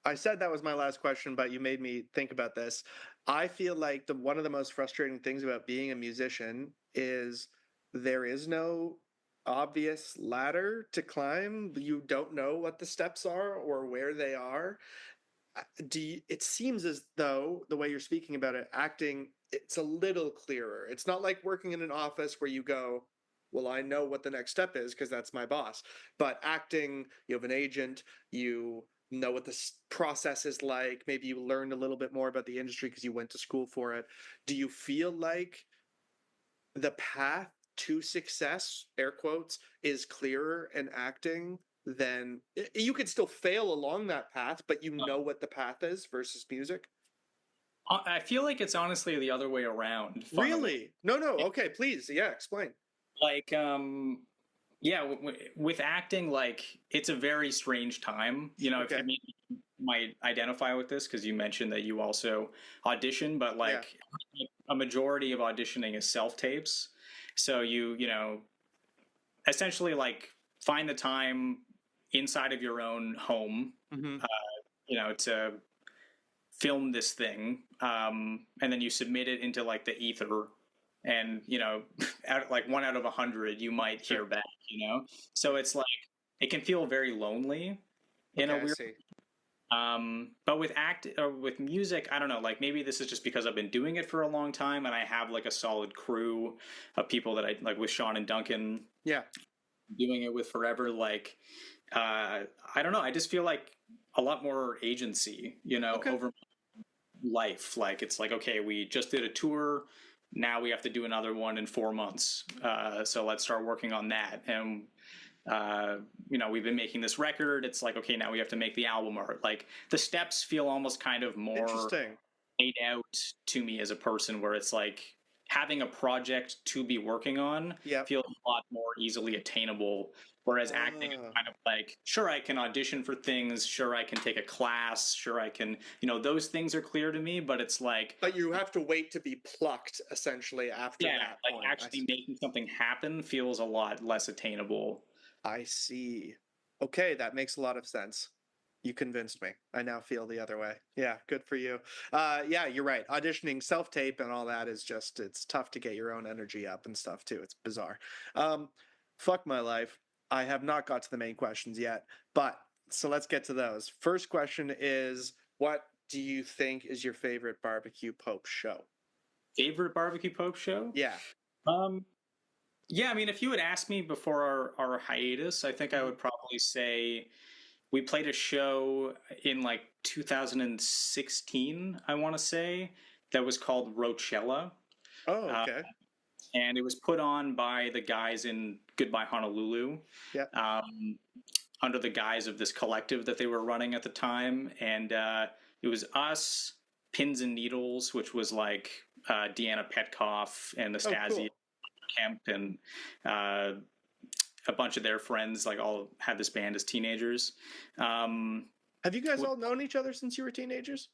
I said that was my last question, but you made me think about this. I feel like one of the most frustrating things about being a musician is there is no obvious ladder to climb. You don't know what the steps are or where they are. It seems as though the way you're speaking about it, acting, it's a little clearer. It's not like working in an office where you go, well, I know what the next step is because that's my boss. But acting, you have an agent, you know what the process is like. Maybe you learned a little bit more about the industry because you went to school for it. Do you feel like the path to success, air quotes, is clearer in acting than you could still fail along that path, but you know what the path is versus music? I feel like it's honestly the other way around, funnily. Really? No, no. Okay, please. Yeah, explain. Like, yeah, with acting, like, it's a very strange time. If Okay. you might identify with this because you mentioned that you also audition, but Yeah. like a majority of auditioning is self tapes. So you essentially like find the time inside of your own home, Mm-hmm. to film this thing, and then you submit it into like the ether, and like 1 out of 100 you might hear Sure. back. So it's like it can feel very lonely in Okay, a I weird. see. But with with music, I don't know. Like, maybe this is just because I've been doing it for a long time, and I have like a solid crew of people that I like, with Sean and Duncan Yeah. doing it with forever. Like, I don't know. I just feel like a lot more agency, Okay. over life. Like, it's like, okay, we just did a tour. Now we have to do another one in 4 months. So let's start working on that. And, we've been making this record. It's like, okay, now we have to make the album art. Like, the steps feel almost kind of more Interesting. laid out to me as a person, where it's like having a project to be working on Yep. feels a lot more easily attainable. Whereas acting is Uh, kind of like, sure, I can audition for things, sure, I can take a class, sure, I can, those things are clear to me, but it's like, but you have to wait to be plucked essentially after yeah, that like point. actually making something happen feels a lot less attainable. I see. Okay, that makes a lot of sense. You convinced me. I now feel the other way. Yeah, good for you. Yeah, you're right. Auditioning self-tape and all that is just, it's tough to get your own energy up and stuff too. It's bizarre. Um, Fuck my life. I have not got to the main questions yet, but so let's get to those. First question is, what do you think is your favorite Barbecue Pope show? Favorite BBQ Pope show? Yeah. Um, yeah, I mean, if you had asked me before our hiatus, I think I Mhm. would probably say we played a show in like 2016, I want to say, that was called Rochella. Oh, Uh, okay. and it was put on by the guys in Goodbye Honolulu, Yeah. um, under the guise of this collective that they were running at the time. And it was us, Pins and Needles, which was like Deanna Petkoff and Oh, Nastasia cool. Kemp, and uh, a bunch of their friends, like, all had this band as teenagers. Um, Have you guys all known each other since you were teenagers?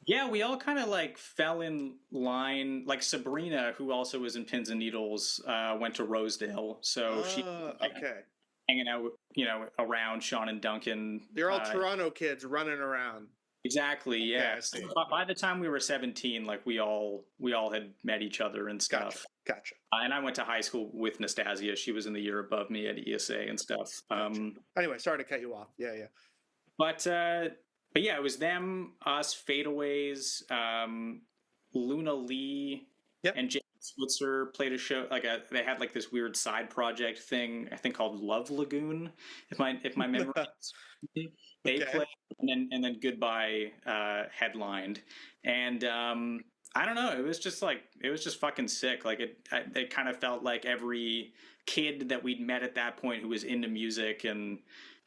yeah, we all kind of like fell in line. Like, Sabrina, who also was in Pins and Needles, went to Rosedale, so she like Okay. hanging out, around Sean and Duncan. You're all Toronto kids running around. Exactly, Okay, yeah. I see. So by the time we were 17, like, we all had met each other and Gotcha. stuff. Gotcha. And I went to high school with Nastasia. She was in the year above me at ESA and stuff. Gotcha. Anyway, sorry to cut you off. Yeah, yeah. But yeah, it was them, us, Fadeaways, Luna Lee, Yep. and James Switzer played a show. They had like this weird side project thing, I think, called Love Lagoon, if my memory. They Okay. played, and then Goodbye headlined, and I don't know. It was just fucking sick. Like it kind of felt like every kid that we'd met at that point who was into music and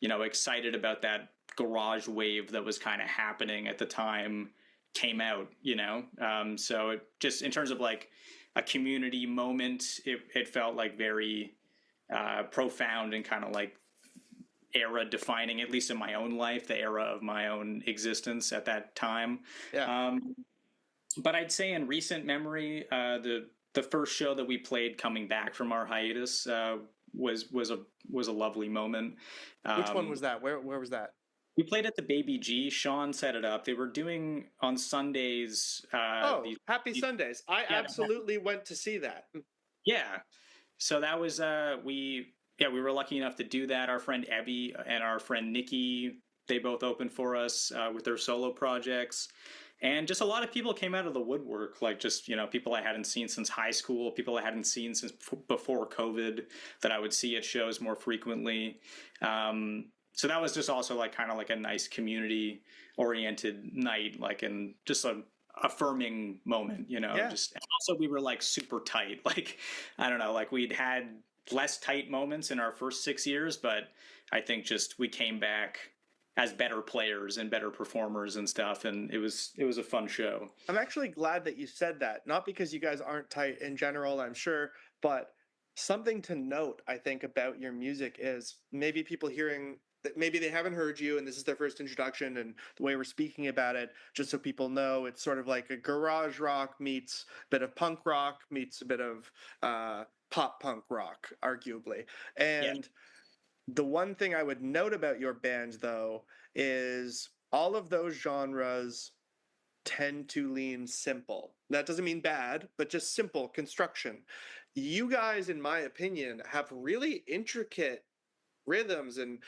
excited about that garage wave that was kind of happening at the time came out. So it just in terms of like a community moment, it felt like very profound and kind of like era defining, at least in my own life, the era of my own existence at that time. Yeah. Um, but I'd say in recent memory, the first show that we played coming back from our hiatus was a lovely moment. Which one Um, was that? Where was that? we played at the Baby G. Sean set it up. They were doing on Sundays. Oh, Happy Sundays. I Yeah, absolutely went to see that. yeah. So that was we were lucky enough to do that. Our friend Abby and our friend Nikki, they both opened for us with their solo projects. And just a lot of people came out of the woodwork, like just, people I hadn't seen since high school, people I hadn't seen since before COVID that I would see at shows more frequently. So that was just also like kind of like a nice community oriented night, like in just a affirming moment, Yeah. just and also we were like super tight. Like, I don't know, like we'd had less tight moments in our first 6 years, but I think just we came back as better players and better performers and stuff, and it was a fun show. I'm actually glad that you said that. Not because you guys aren't tight in general, I'm sure, but something to note, I think, about your music is maybe people hearing that maybe they haven't heard you and this is their first introduction and the way we're speaking about it, just so people know, it's sort of like a garage rock meets a bit of punk rock meets a bit of pop punk rock, arguably. Yeah, And the one thing I would note about your band, though, is all of those genres tend to lean simple. That doesn't mean bad, but just simple construction. You guys, in my opinion, have really intricate rhythms, and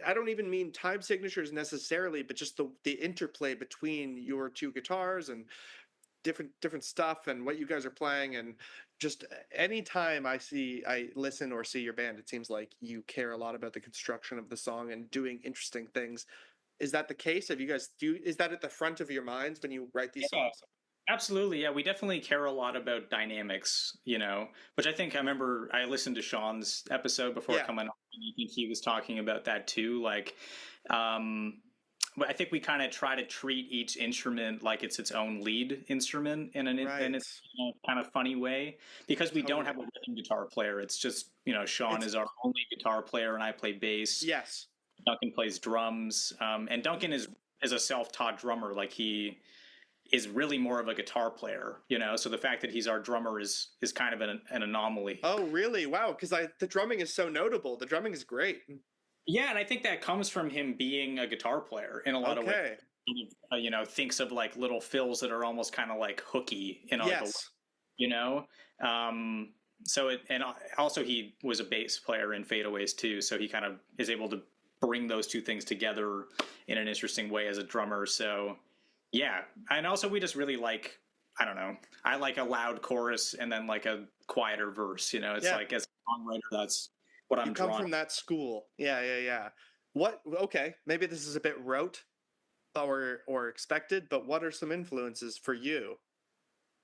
I don't even mean time signatures necessarily, but just the interplay between your two guitars and different stuff and what you guys are playing. And just anytime I listen or see your band, it seems like you care a lot about the construction of the song and doing interesting things. Is that the case? Have you guys do is that at the front of your minds when you write these yeah, songs? absolutely. Yeah, we definitely care a lot about dynamics, which I think I remember I listened to Sean's episode before Yeah. coming on, and I think he was talking about that too. Like, but I think we kind of try to treat each instrument like it's its own lead instrument in a Right. kind of funny way, because we don't Totally. have a rhythm guitar player. It's just Sean It's is our only guitar player, and I play bass. yes. Duncan plays drums, and Duncan is a self-taught drummer. Like he is really more of a guitar player, So the fact that he's our drummer is kind of an anomaly. Oh, really? Wow, because I the drumming is so notable. The drumming is great. Yeah, and I think that comes from him being a guitar player in a lot of ways. Okay. Thinks of like little fills that are almost kind of like hooky in like a, Yes. you know. So it and also he was a bass player in Fadeaways too, so he kind of is able to bring those two things together in an interesting way as a drummer. So yeah, and also we just really like. I don't know. I like a loud chorus and then like a quieter verse. It's Yeah. like as a songwriter, that's what You I'm come drawn. from that school. Yeah, yeah, yeah. What okay, maybe this is a bit rote or expected, but what are some influences for you?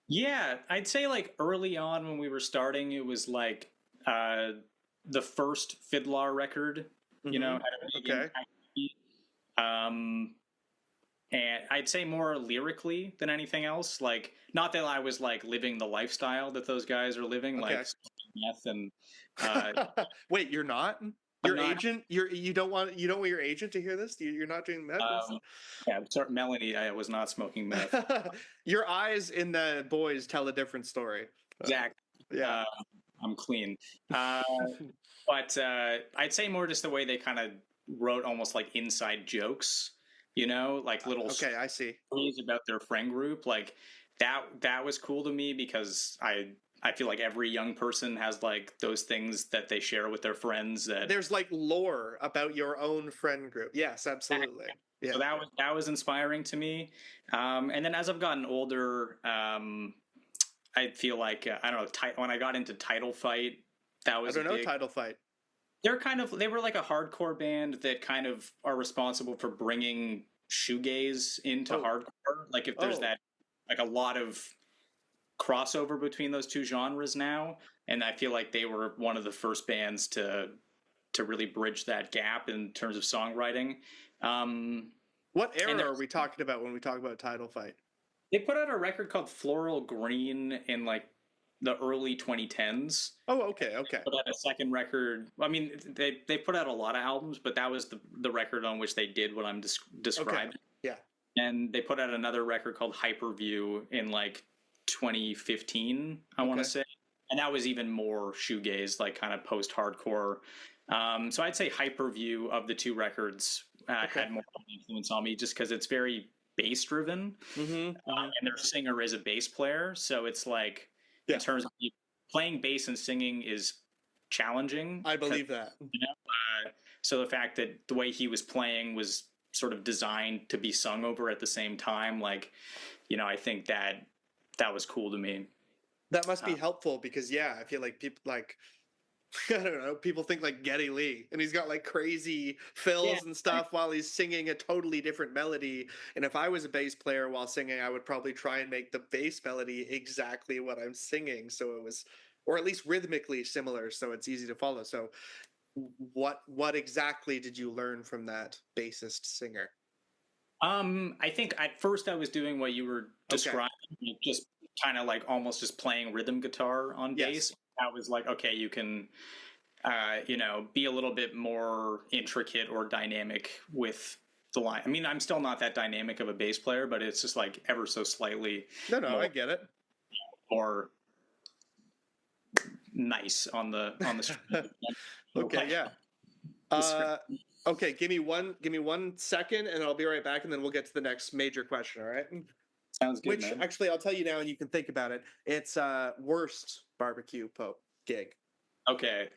Yeah, I'd say like early on when we were starting, it was like uh, the first Fiddler record, Mm-hmm. had a big Okay. impact. Um, and I'd say more lyrically than anything else. Like, not that I was like living the lifestyle that those guys are living, Okay. like meth and uh, Wait, you're not? I'm Your not. agent, you don't want your agent to hear this? You're not doing meth and Um, yeah, sorry, Melanie, I was not smoking meth. stuff? Your eyes in the boys tell a different story. Exactly. Yeah. Uh, I'm clean. Uh, but I'd say more just the way they kind of wrote almost like inside jokes, like little Okay, I see. stories about their friend group. Like that was cool to me because I feel like every young person has like those things that they share with their friends that There's like lore about your own friend group. Yes, absolutely. Yeah. so that was inspiring to me. And then as I've gotten older, I feel like I don't know. When I got into Title Fight, that I was a don't know big. title fight. They were like a hardcore band that kind of are responsible for bringing shoegaze into Oh, hardcore. Like if there's oh, that, like a lot of crossover between those two genres now, and I feel like they were one of the first bands to really bridge that gap in terms of songwriting. Um, what and era are we talking about when we talk about Title Fight? they put out a record called Floral Green in like the early 2010s. Oh, okay, okay, Put out a second record. I mean, they put out a lot of albums, but that was the record on which they did what I'm okay, describing. yeah, And they put out another record called Hyperview in like 2015, I want to okay, say, and that was even more shoegaze, like kind of post-hardcore. So I'd say Hyperview of the two records okay. had more influence on me, just because it's very bass driven, Mm-hmm. Mm-hmm. and their singer is a bass player, so it's like in Yeah, terms of playing bass and singing is challenging. I believe that. You know, so the fact that the way he was playing was sort of designed to be sung over at the same time, like, I think that was cool to me. That must be Uh, helpful because yeah, I feel like people like I don't know, people think like Geddy Lee and he's got like crazy yeah, fills and stuff while he's singing a totally different melody. And if I was a bass player while singing, I would probably try and make the bass melody exactly what I'm singing so it was or at least rhythmically similar so it's easy to follow. So what exactly did you learn from that bassist singer? I think at first I was doing what you were Okay. describing, just kind of like almost just playing rhythm guitar on Yes. bass. I was like, okay, you can, be a little bit more intricate or dynamic with the line. I mean, I'm still not that dynamic of a bass player, but it's just like ever so slightly No, no, more I get it. more nice on the string. Okay, Like, yeah. the string. Uh, okay, give me one second, and I'll be right back, and then we'll get to the next major question. All right. Sounds good, Which man. actually, I'll tell you now, and you can think about it. It's worst barbecue Pope gig. Okay.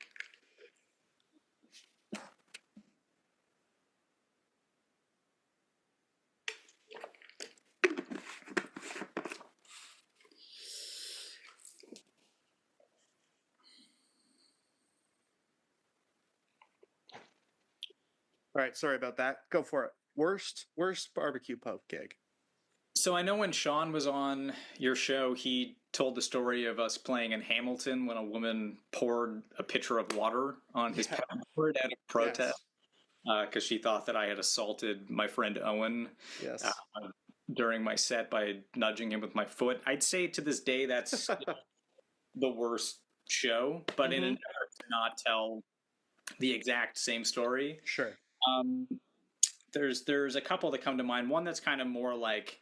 All right, sorry about that. Go for it. Worst barbecue Pope gig. So I know when Sean was on your show, he told the story of us playing in Hamilton when a woman poured a pitcher of water on his Yeah. passport out of protest Yes. because she thought that I had assaulted my friend Owen uh, Yes. during my set by nudging him with my foot. I'd say to this day that's the worst show, but in an Mm-hmm. effort to not tell the exact same story, Sure. um, there's a couple that come to mind. One that's kind of more like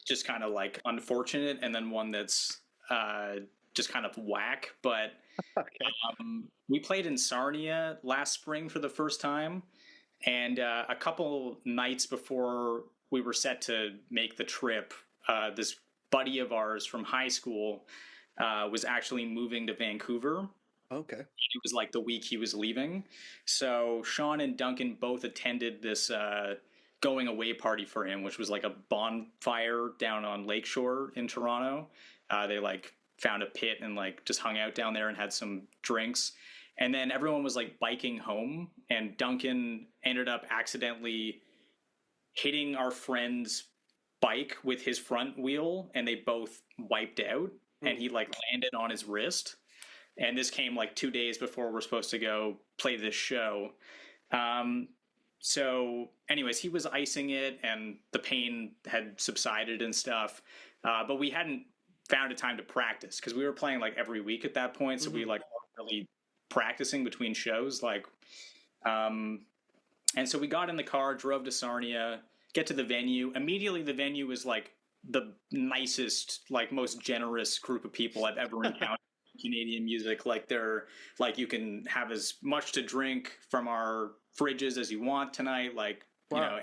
just kind of like unfortunate, and then one that's uh, just kind of whack. But Okay. we played in Sarnia last spring for the first time, and a couple nights before we were set to make the trip, this buddy of ours from high school was actually moving to Vancouver. Okay. It was like the week he was leaving. So Sean and Duncan both attended this going away party for him, which was like a bonfire down on Lakeshore in Toronto. They like found a pit and like just hung out down there and had some drinks. And then everyone was like biking home, and Duncan ended up accidentally hitting our friend's bike with his front wheel, and they both wiped out. And Hmm. he like landed on his wrist, and this came like 2 days before we're supposed to go play this show. Um, so, anyways, he was icing it, and the pain had subsided and stuff. But we hadn't found a time to practice because we were playing like every week at that point. So we Mm-hmm. like weren't really practicing between shows. Um, and so we got in the car, drove to Sarnia, get to the venue. Immediately, the venue was like the nicest, like most generous group of people I've ever encountered. Canadian music, like they're like you can have as much to drink from our fridges as you want tonight, like Wow.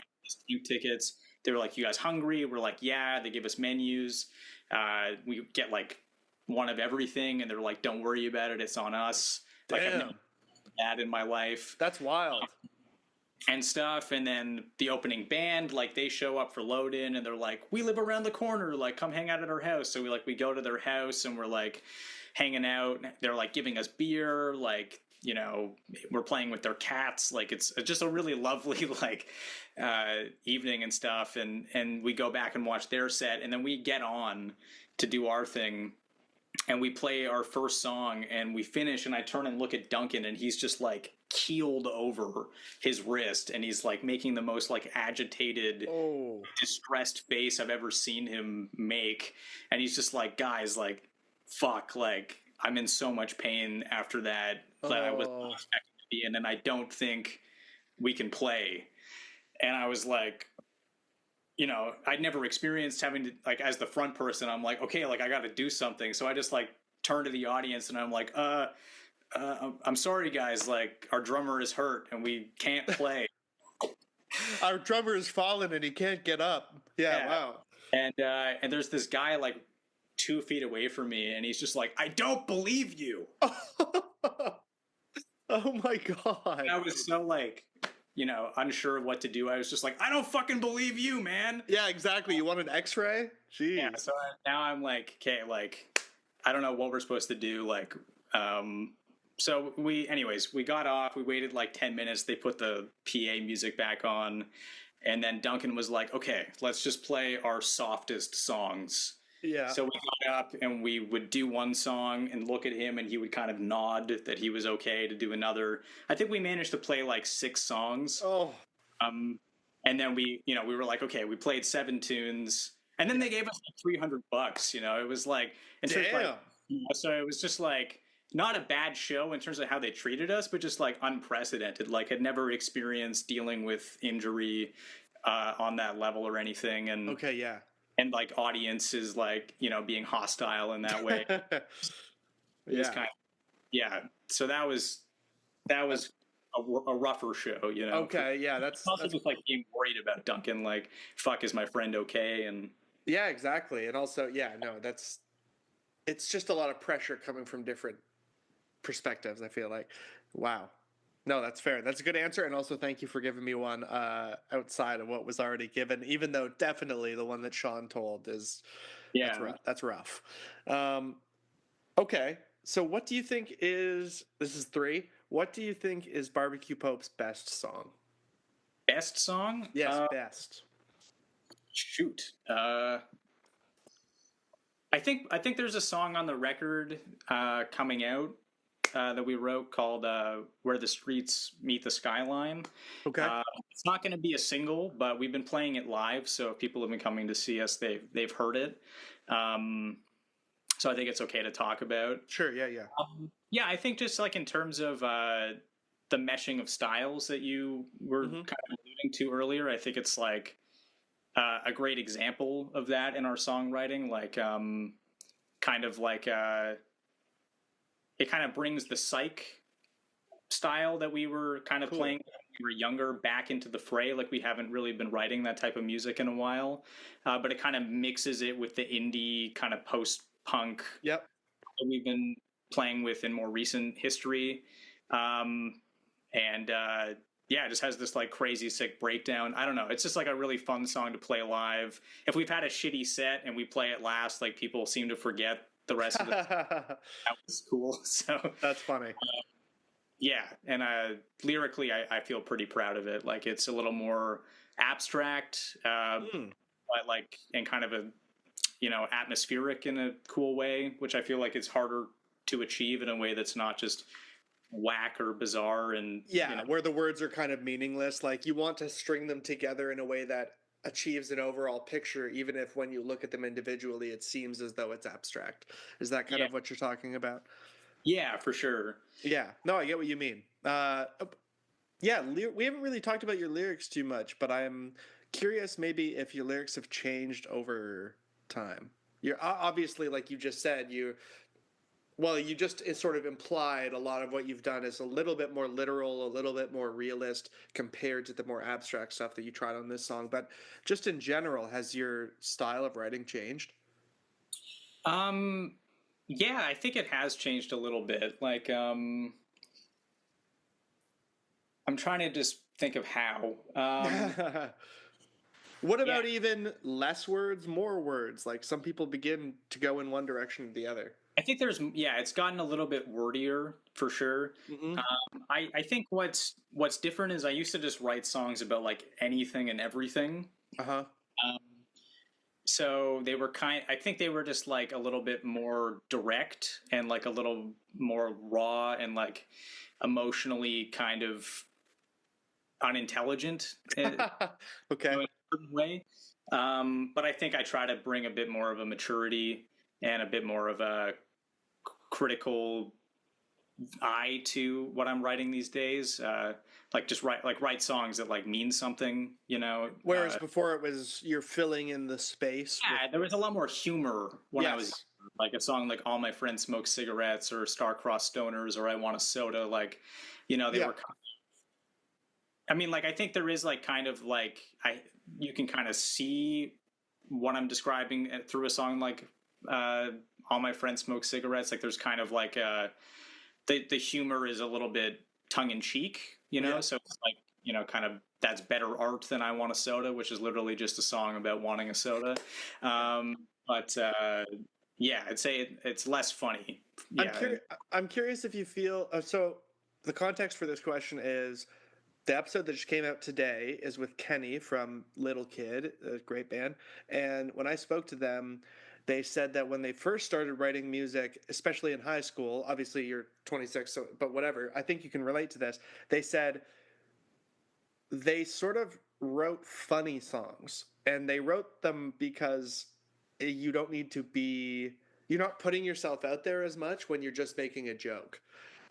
tickets. They were like, you guys hungry? We're like, yeah. They give us menus. We get like one of everything, and they're like, don't worry about it, it's on us. Like I've never Damn. done that in my life That's wild. and stuff. And then the opening band, like they show up for load in, and they're like, we live around the corner, like come hang out at our house. So we go to their house, and we're like hanging out. They're like giving us beer, like we're playing with their cats. Like it's just a really lovely like evening and stuff. And we go back and watch their set, and then we get on to do our thing, and we play our first song, and we finish, and I turn and look at Duncan, and he's just like keeled over his wrist, and he's like making the most like agitated, distressed face I've ever seen him make. And he's just like, guys, like, fuck, like I'm in so much pain after that I was not expecting to be in, and I don't think we can play. And I was like, I'd never experienced having to, like, as the front person, I'm like, okay, like I got to do something. So I just like turn to the audience, and I'm like, I'm sorry guys, like our drummer is hurt and we can't play. Our drummer has fallen and he can't get up. Yeah. Wow. And there's this guy like 2 feet away from me, and he's just like, I don't believe you. Oh my God. And I was so like, unsure of what to do. I was just like, I don't fucking believe you, man. Yeah, exactly. You want an x-ray? Jeez. Yeah, so now I'm like, okay, like I don't know what we're supposed to do. Like, so we got off, we waited like 10 minutes. They put the PA music back on, and then Duncan was like, okay, let's just play our softest songs. Yeah. So we got up, and we would do one song and look at him, and he would kind of nod that he was okay to do another. I think we managed to play like 6 songs. And then we were like, okay, we played 7 tunes, and then they gave us like $300. It was like, so it was just like not a bad show in terms of how they treated us, but just like unprecedented. Like had never experienced dealing with injury on that level or anything. And okay, yeah. And like audiences like, being hostile in that way. So that was a rougher show, Okay, yeah, that's also just like being worried about Duncan, like, fuck, is my friend okay? And yeah, exactly. And also, it's just a lot of pressure coming from different perspectives, I feel like. Wow. No, that's fair. That's a good answer. And also thank you for giving me one outside of what was already given, even though definitely the one that Sean told is, that's rough. Okay. So what do you think this is 3, what do you think is BBQ Pope's best song? Best song? Yes, best. Shoot. I think there's a song on the record coming out that we wrote called Where the Streets Meet the Skyline. Okay. It's not going to be a single, but we've been playing it live, so if people have been coming to see us, they've heard it. So I think it's okay to talk about. Sure, yeah. Yeah, I think just like in terms of the meshing of styles that you were kind of alluding to earlier, I think it's like a great example of that in our songwriting. Like kind of like it kind of brings the psych style that we were kind of playing when we were younger back into the fray. Like we haven't really been writing that type of music in a while, but it kind of mixes it with the indie kind of post-punk that we've been playing with in more recent history. It just has this like crazy sick breakdown. I don't know. It's just like a really fun song to play live. If we've had a shitty set and we play it last, like people seem to forget the rest of it. That was cool. So that's funny. And lyrically, I feel pretty proud of it. Like it's a little more abstract, but like in kind of a atmospheric in a cool way, which I feel like it's harder to achieve in a way that's not just whack or bizarre. And where the words are kind of meaningless. Like you want to string them together in a way that achieves an overall picture, even if when you look at them individually it seems as though it's abstract. Is that kind of what you're talking about? Yeah, for sure. Yeah, no, I get what you mean. We haven't really talked about your lyrics too much, but I'm curious maybe if your lyrics have changed over time. You're obviously, like you just said, you just sort of implied a lot of what you've done is a little bit more literal, a little bit more realist compared to the more abstract stuff that you tried on this song. But just in general, has your style of writing changed? Yeah, I think it has changed a little bit. Like, I'm trying to just think of how. What Yeah, about even less words, more words? Like some people begin to go in one direction or the other. I think it's gotten a little bit wordier for sure. Mm-hmm. I think what's different is I used to just write songs about like anything and everything. Uh-huh. Um, so they were I think they were just like a little bit more direct and like a little more raw and like emotionally kind of unintelligent Okay. in a certain way. But I think I try to bring a bit more of a maturity and a bit more of a critical eye to what I'm writing these days. Like just write songs that like mean something, you know. Whereas before it was you're filling in the space with Yeah, there was a lot more humor when I was yes. like a song like "All My Friends Smoke Cigarettes" or "Star-Crossed Stoners" or "I Want a Soda." Like, you know, they Yeah. were. I mean, like I think there is like kind of like you can kind of see what I'm describing through a song like "All My Friends Smoke Cigarettes." Like, there's kind of like the humor is a little bit tongue in cheek, you know. Yeah. So it's like, you know, kind of that's better art than "I Want a Soda," which is literally just a song about wanting a soda. But yeah, I'd say it's less funny. I'm Yeah, curious. I'm curious if you feel so. The context for this question is the episode that just came out today is with Kenny from Little Kid, a great band. And when I spoke to them, they said that when they first started writing music, especially in high school, obviously you're 26, so but whatever. I think you can relate to this. They said they sort of wrote funny songs, and they wrote them because you don't need to be you're not putting yourself out there as much when you're just making a joke.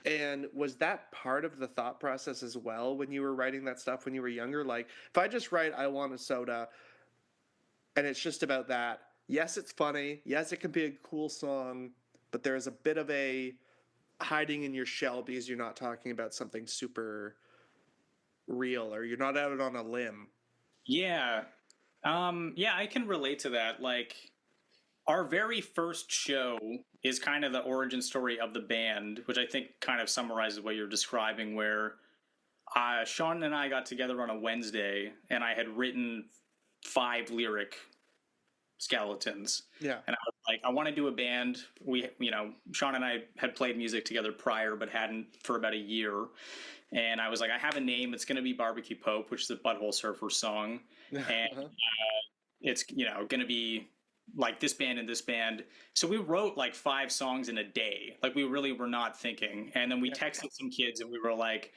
And was that part of the thought process as well when you were writing that stuff when you were younger? Like, if I just write "I Want a Soda" and it's just about that, yes, it's funny. Yes, it can be a cool song, but there's a bit of a hiding in your shell because you're not talking about something super real or you're not out on a limb. yeah, yeah. I can relate to that. Like, our very first show is kind of the origin story of the band, which I think kind of summarizes what you're describing, where Sean and I got together on a Wednesday, and I had written 5 lyric skeletons. Yeah. And I was like, I want to do a band. You know, Sean and I had played music together prior, but hadn't for about a year. And I was like, I have a name. It's going to be BBQ Pope, which is a Butthole Surfer song. And Uh-huh. it's, you know, going to be like this band and this band. So we wrote like 5 songs in a day. Like, we really were not thinking. And then we Yeah. texted some kids and we were like,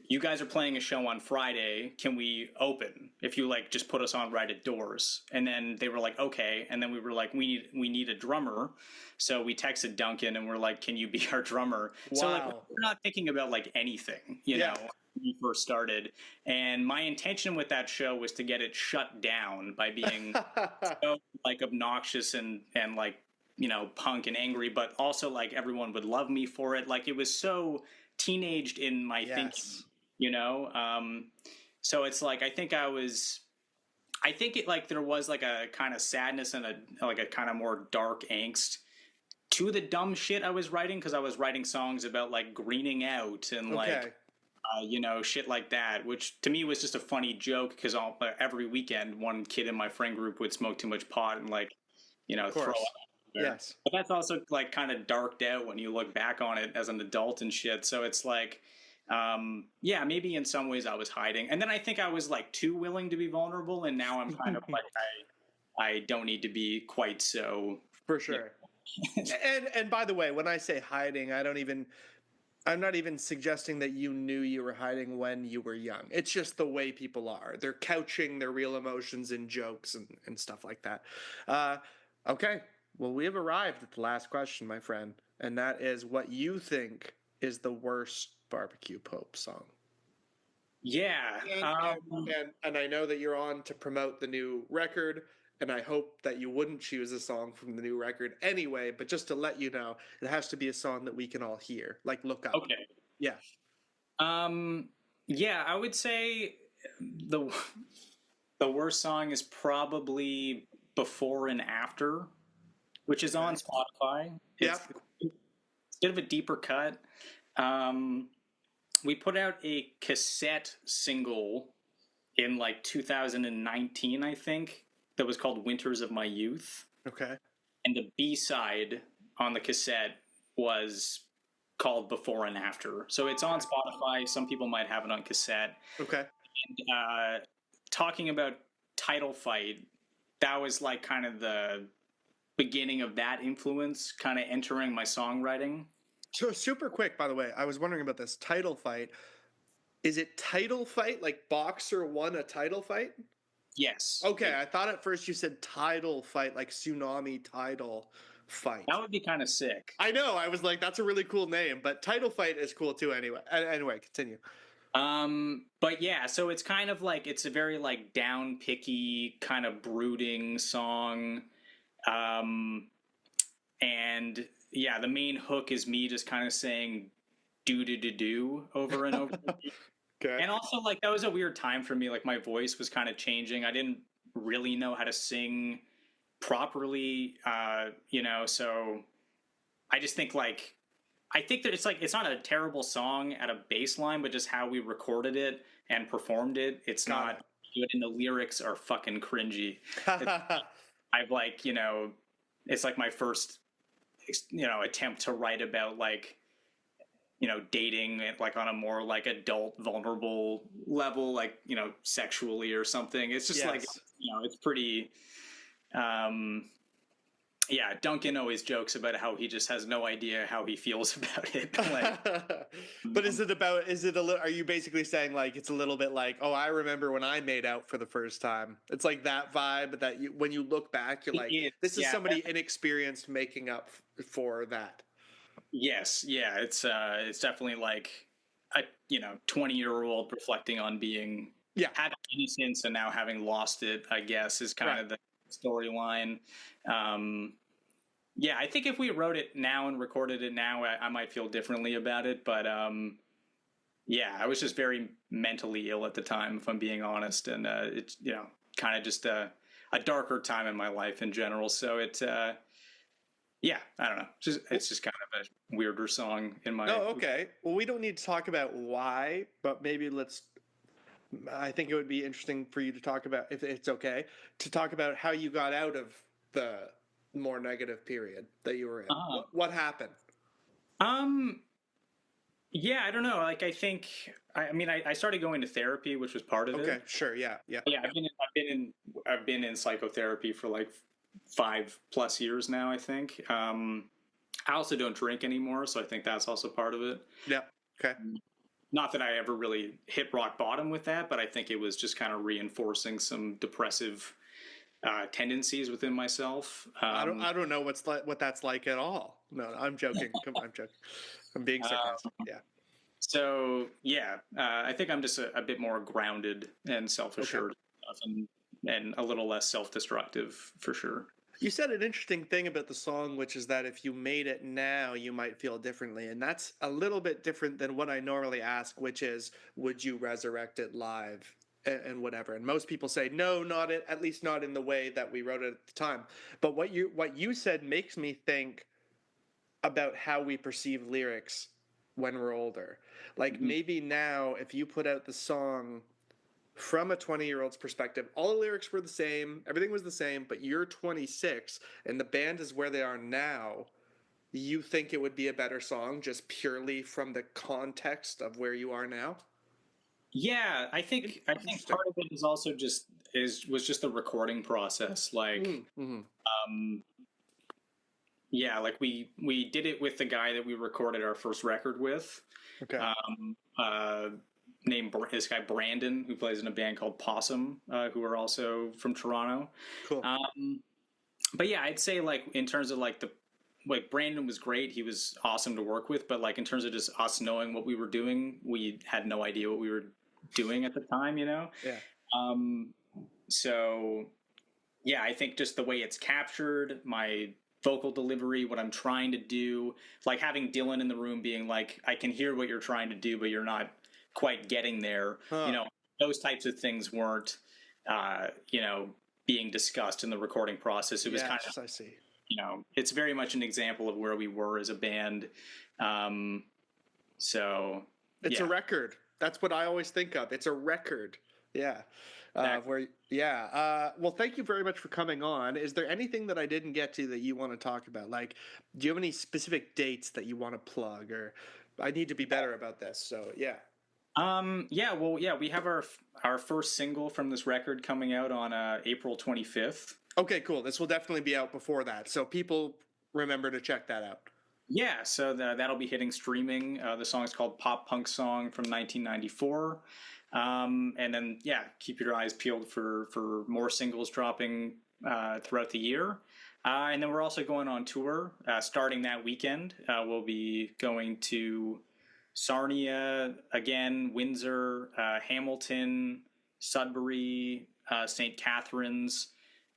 you guys are playing a show on Friday. Can we open if you like just put us on right at doors? And then they were like, okay. And then we were like, we need a drummer. So we texted Duncan and we're like, can you be our drummer? So like, Wow. we're not thinking about like anything, you Yeah. know, when we first started. And my intention with that show was to get it shut down by being so like obnoxious and like, you know, punk and angry, but also like everyone would love me for it. Like, it was so teenaged in my thinking, Yes. you know. So it's like I think it like there was like a kind of sadness and a kind of more dark angst to the dumb shit I was writing, because I was writing songs about like greening out and like Okay. you know, shit like that, which to me was just a funny joke, because every weekend one kid in my friend group would smoke too much pot and like, you know, Of throw course. up there. Yes. But that's also like kind of darked out when you look back on it as an adult and shit. So it's like, yeah, maybe in some ways I was hiding, and then I think I was like too willing to be vulnerable, and now I'm kind of like I don't need to be quite so. For sure. And by the way, when I say hiding, I'm not even suggesting that you knew you were hiding when you were young. It's just the way people are. They're couching their real emotions in jokes and stuff like that. Uh, okay. Well, we have arrived at the last question, my friend, and that is what you think is the worst Barbecue Pope song. Yeah. And I know that you're on to promote the new record, and I hope that you wouldn't choose a song from the new record anyway, but just to let you know, it has to be a song that we can all hear, like Look Up. Okay. Yeah. Yeah, I would say the the worst song is probably Before and After, which is on Spotify. Yeah. It's a bit of a deeper cut. We put out a cassette single in like 2019, I think, that was called Winters of My Youth. Okay. And the B-side on the cassette was called Before and After. So it's on Spotify. Some people might have it on cassette. Okay. And talking about Title Fight, that was like kind of the beginning of that influence kind of entering my songwriting. So super quick, by the way, I was wondering about this title fight. Is it title fight like boxer won a title fight? Yes. Okay, I thought at first you said tidal fight, like tsunami tidal fight. That would be kind of sick. I know. I was like, that's a really cool name, but title fight is cool too. Anyway, continue. But yeah, so it's kind of like it's a very like down picky kind of brooding song. And yeah, the main hook is me just kind of saying do do do do over and over. Okay. And also like that was a weird time for me. Like my voice was kind of changing. I didn't really know how to sing properly, so I just think like I think that it's like it's not a terrible song at a baseline, but just how we recorded it and performed it, it's not good. And the lyrics are fucking cringy. I've like it's like my first attempt to write about like dating like on a more like adult vulnerable level, like sexually or something. It's just like it's pretty Duncan always jokes about how he just has no idea how he feels about it. Like, but are you basically saying like it's a little bit like, oh, I remember when I made out for the first time? It's like that vibe that when you look back, you're like, this is somebody inexperienced making up for that. Yes, yeah, it's definitely like a 20-year-old reflecting on being having innocence and now having lost it, I guess, is kind of the storyline. I think if we wrote it now and recorded it now, I might feel differently about it. But I was just very mentally ill at the time, if I'm being honest, and it's kind of just a darker time in my life in general. So it, I don't know, it's just kind of a weirder song in my. Oh, okay. Well, we don't need to talk about why, but maybe I think it would be interesting for you to talk about, if it's okay, to talk about how you got out of the more negative period that you were in. What happened? I don't know. Like, I think, I started going to therapy, which was part of it. Okay, sure, yeah. Yeah, I've been in psychotherapy for like 5+ years now, I think. I also don't drink anymore, so I think that's also part of it. Yeah. Okay. Not that I ever really hit rock bottom with that, but I think it was just kind of reinforcing some depressive tendencies within myself. I don't know what that's like at all. No, I'm joking. I'm joking. I'm being sarcastic. So I think I'm just a bit more grounded and self-assured, and a little less self-destructive for sure. You said an interesting thing about the song, which is that if you made it now, you might feel differently. And that's a little bit different than what I normally ask, which is, would you resurrect it live and whatever? And most people say, no, at least not in the way that we wrote it at the time. But what you said makes me think about how we perceive lyrics when we're older. Like maybe now, if you put out the song from a 20-year-old's perspective, all the lyrics were the same, everything was the same, but you're 26 and the band is where they are now, you think it would be a better song just purely from the context of where you are now? Yeah, I think part of it is also was just the recording process. Like, like we did it with the guy that we recorded our first record with. Okay. Named this guy Brandon, who plays in a band called Possum, who are also from Toronto. Cool. But yeah, I'd say like in terms of like Brandon was great. He was awesome to work with, but like in terms of just us knowing what we were doing, we had no idea what we were doing at the time, Yeah. So yeah, I think just the way it's captured, my vocal delivery, what I'm trying to do, like having Dylan in the room being like, I can hear what you're trying to do, but you're not quite getting there. Those types of things weren't, being discussed in the recording process. It was kind of, I see. It's very much an example of where we were as a band. It's a record. That's what I always think of. It's a record. Yeah. Exactly. Well, thank you very much for coming on. Is there anything that I didn't get to that you want to talk about? Like, do you have any specific dates that you want to plug, or I need to be better about this? So, yeah. We have our first single from this record coming out on April 25th. Okay, cool. This will definitely be out before that. So people remember to check that out. Yeah, so that'll be hitting streaming. The song is called Pop Punk Song from 1994. And then, yeah, keep your eyes peeled for more singles dropping throughout the year. And then we're also going on tour starting that weekend. We'll be going to Sarnia again, Windsor, Hamilton, Sudbury, St. Catharines.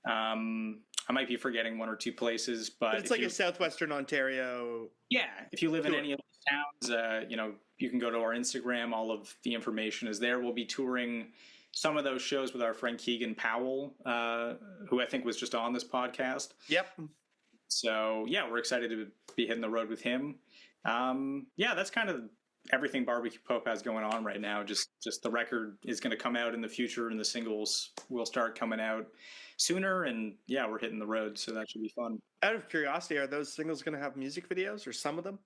I might be forgetting one or two places, but it's like a southwestern Ontario. Yeah, if you live in any of those towns, you can go to our Instagram. All of the information is there. We'll be touring some of those shows with our friend Keegan Powell, who I think was just on this podcast. Yep. So yeah, we're excited to be hitting the road with him. That's kind of everything BBQ Pope has going on right now. Just the record is going to come out in the future, and the singles will start coming out sooner. And yeah, we're hitting the road, so that should be fun. Out of curiosity, are those singles going to have music videos, or some of them?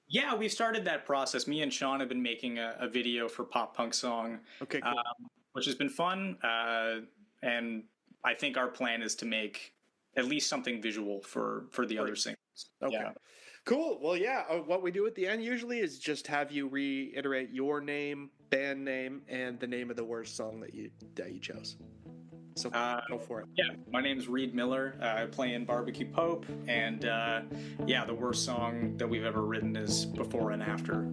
Yeah, we've started that process. Me and Sean have been making a video for Pop Punk Song, okay, cool. Which has been fun. And I think our plan is to make at least something visual for the other singles. Okay. Yeah. Cool. Well, yeah, what we do at the end usually is just have you reiterate your name, band name, and the name of the worst song that you chose. So go for it. Yeah, my name's Reid Millar. I play in BBQ Pope, and the worst song that we've ever written is Before and After.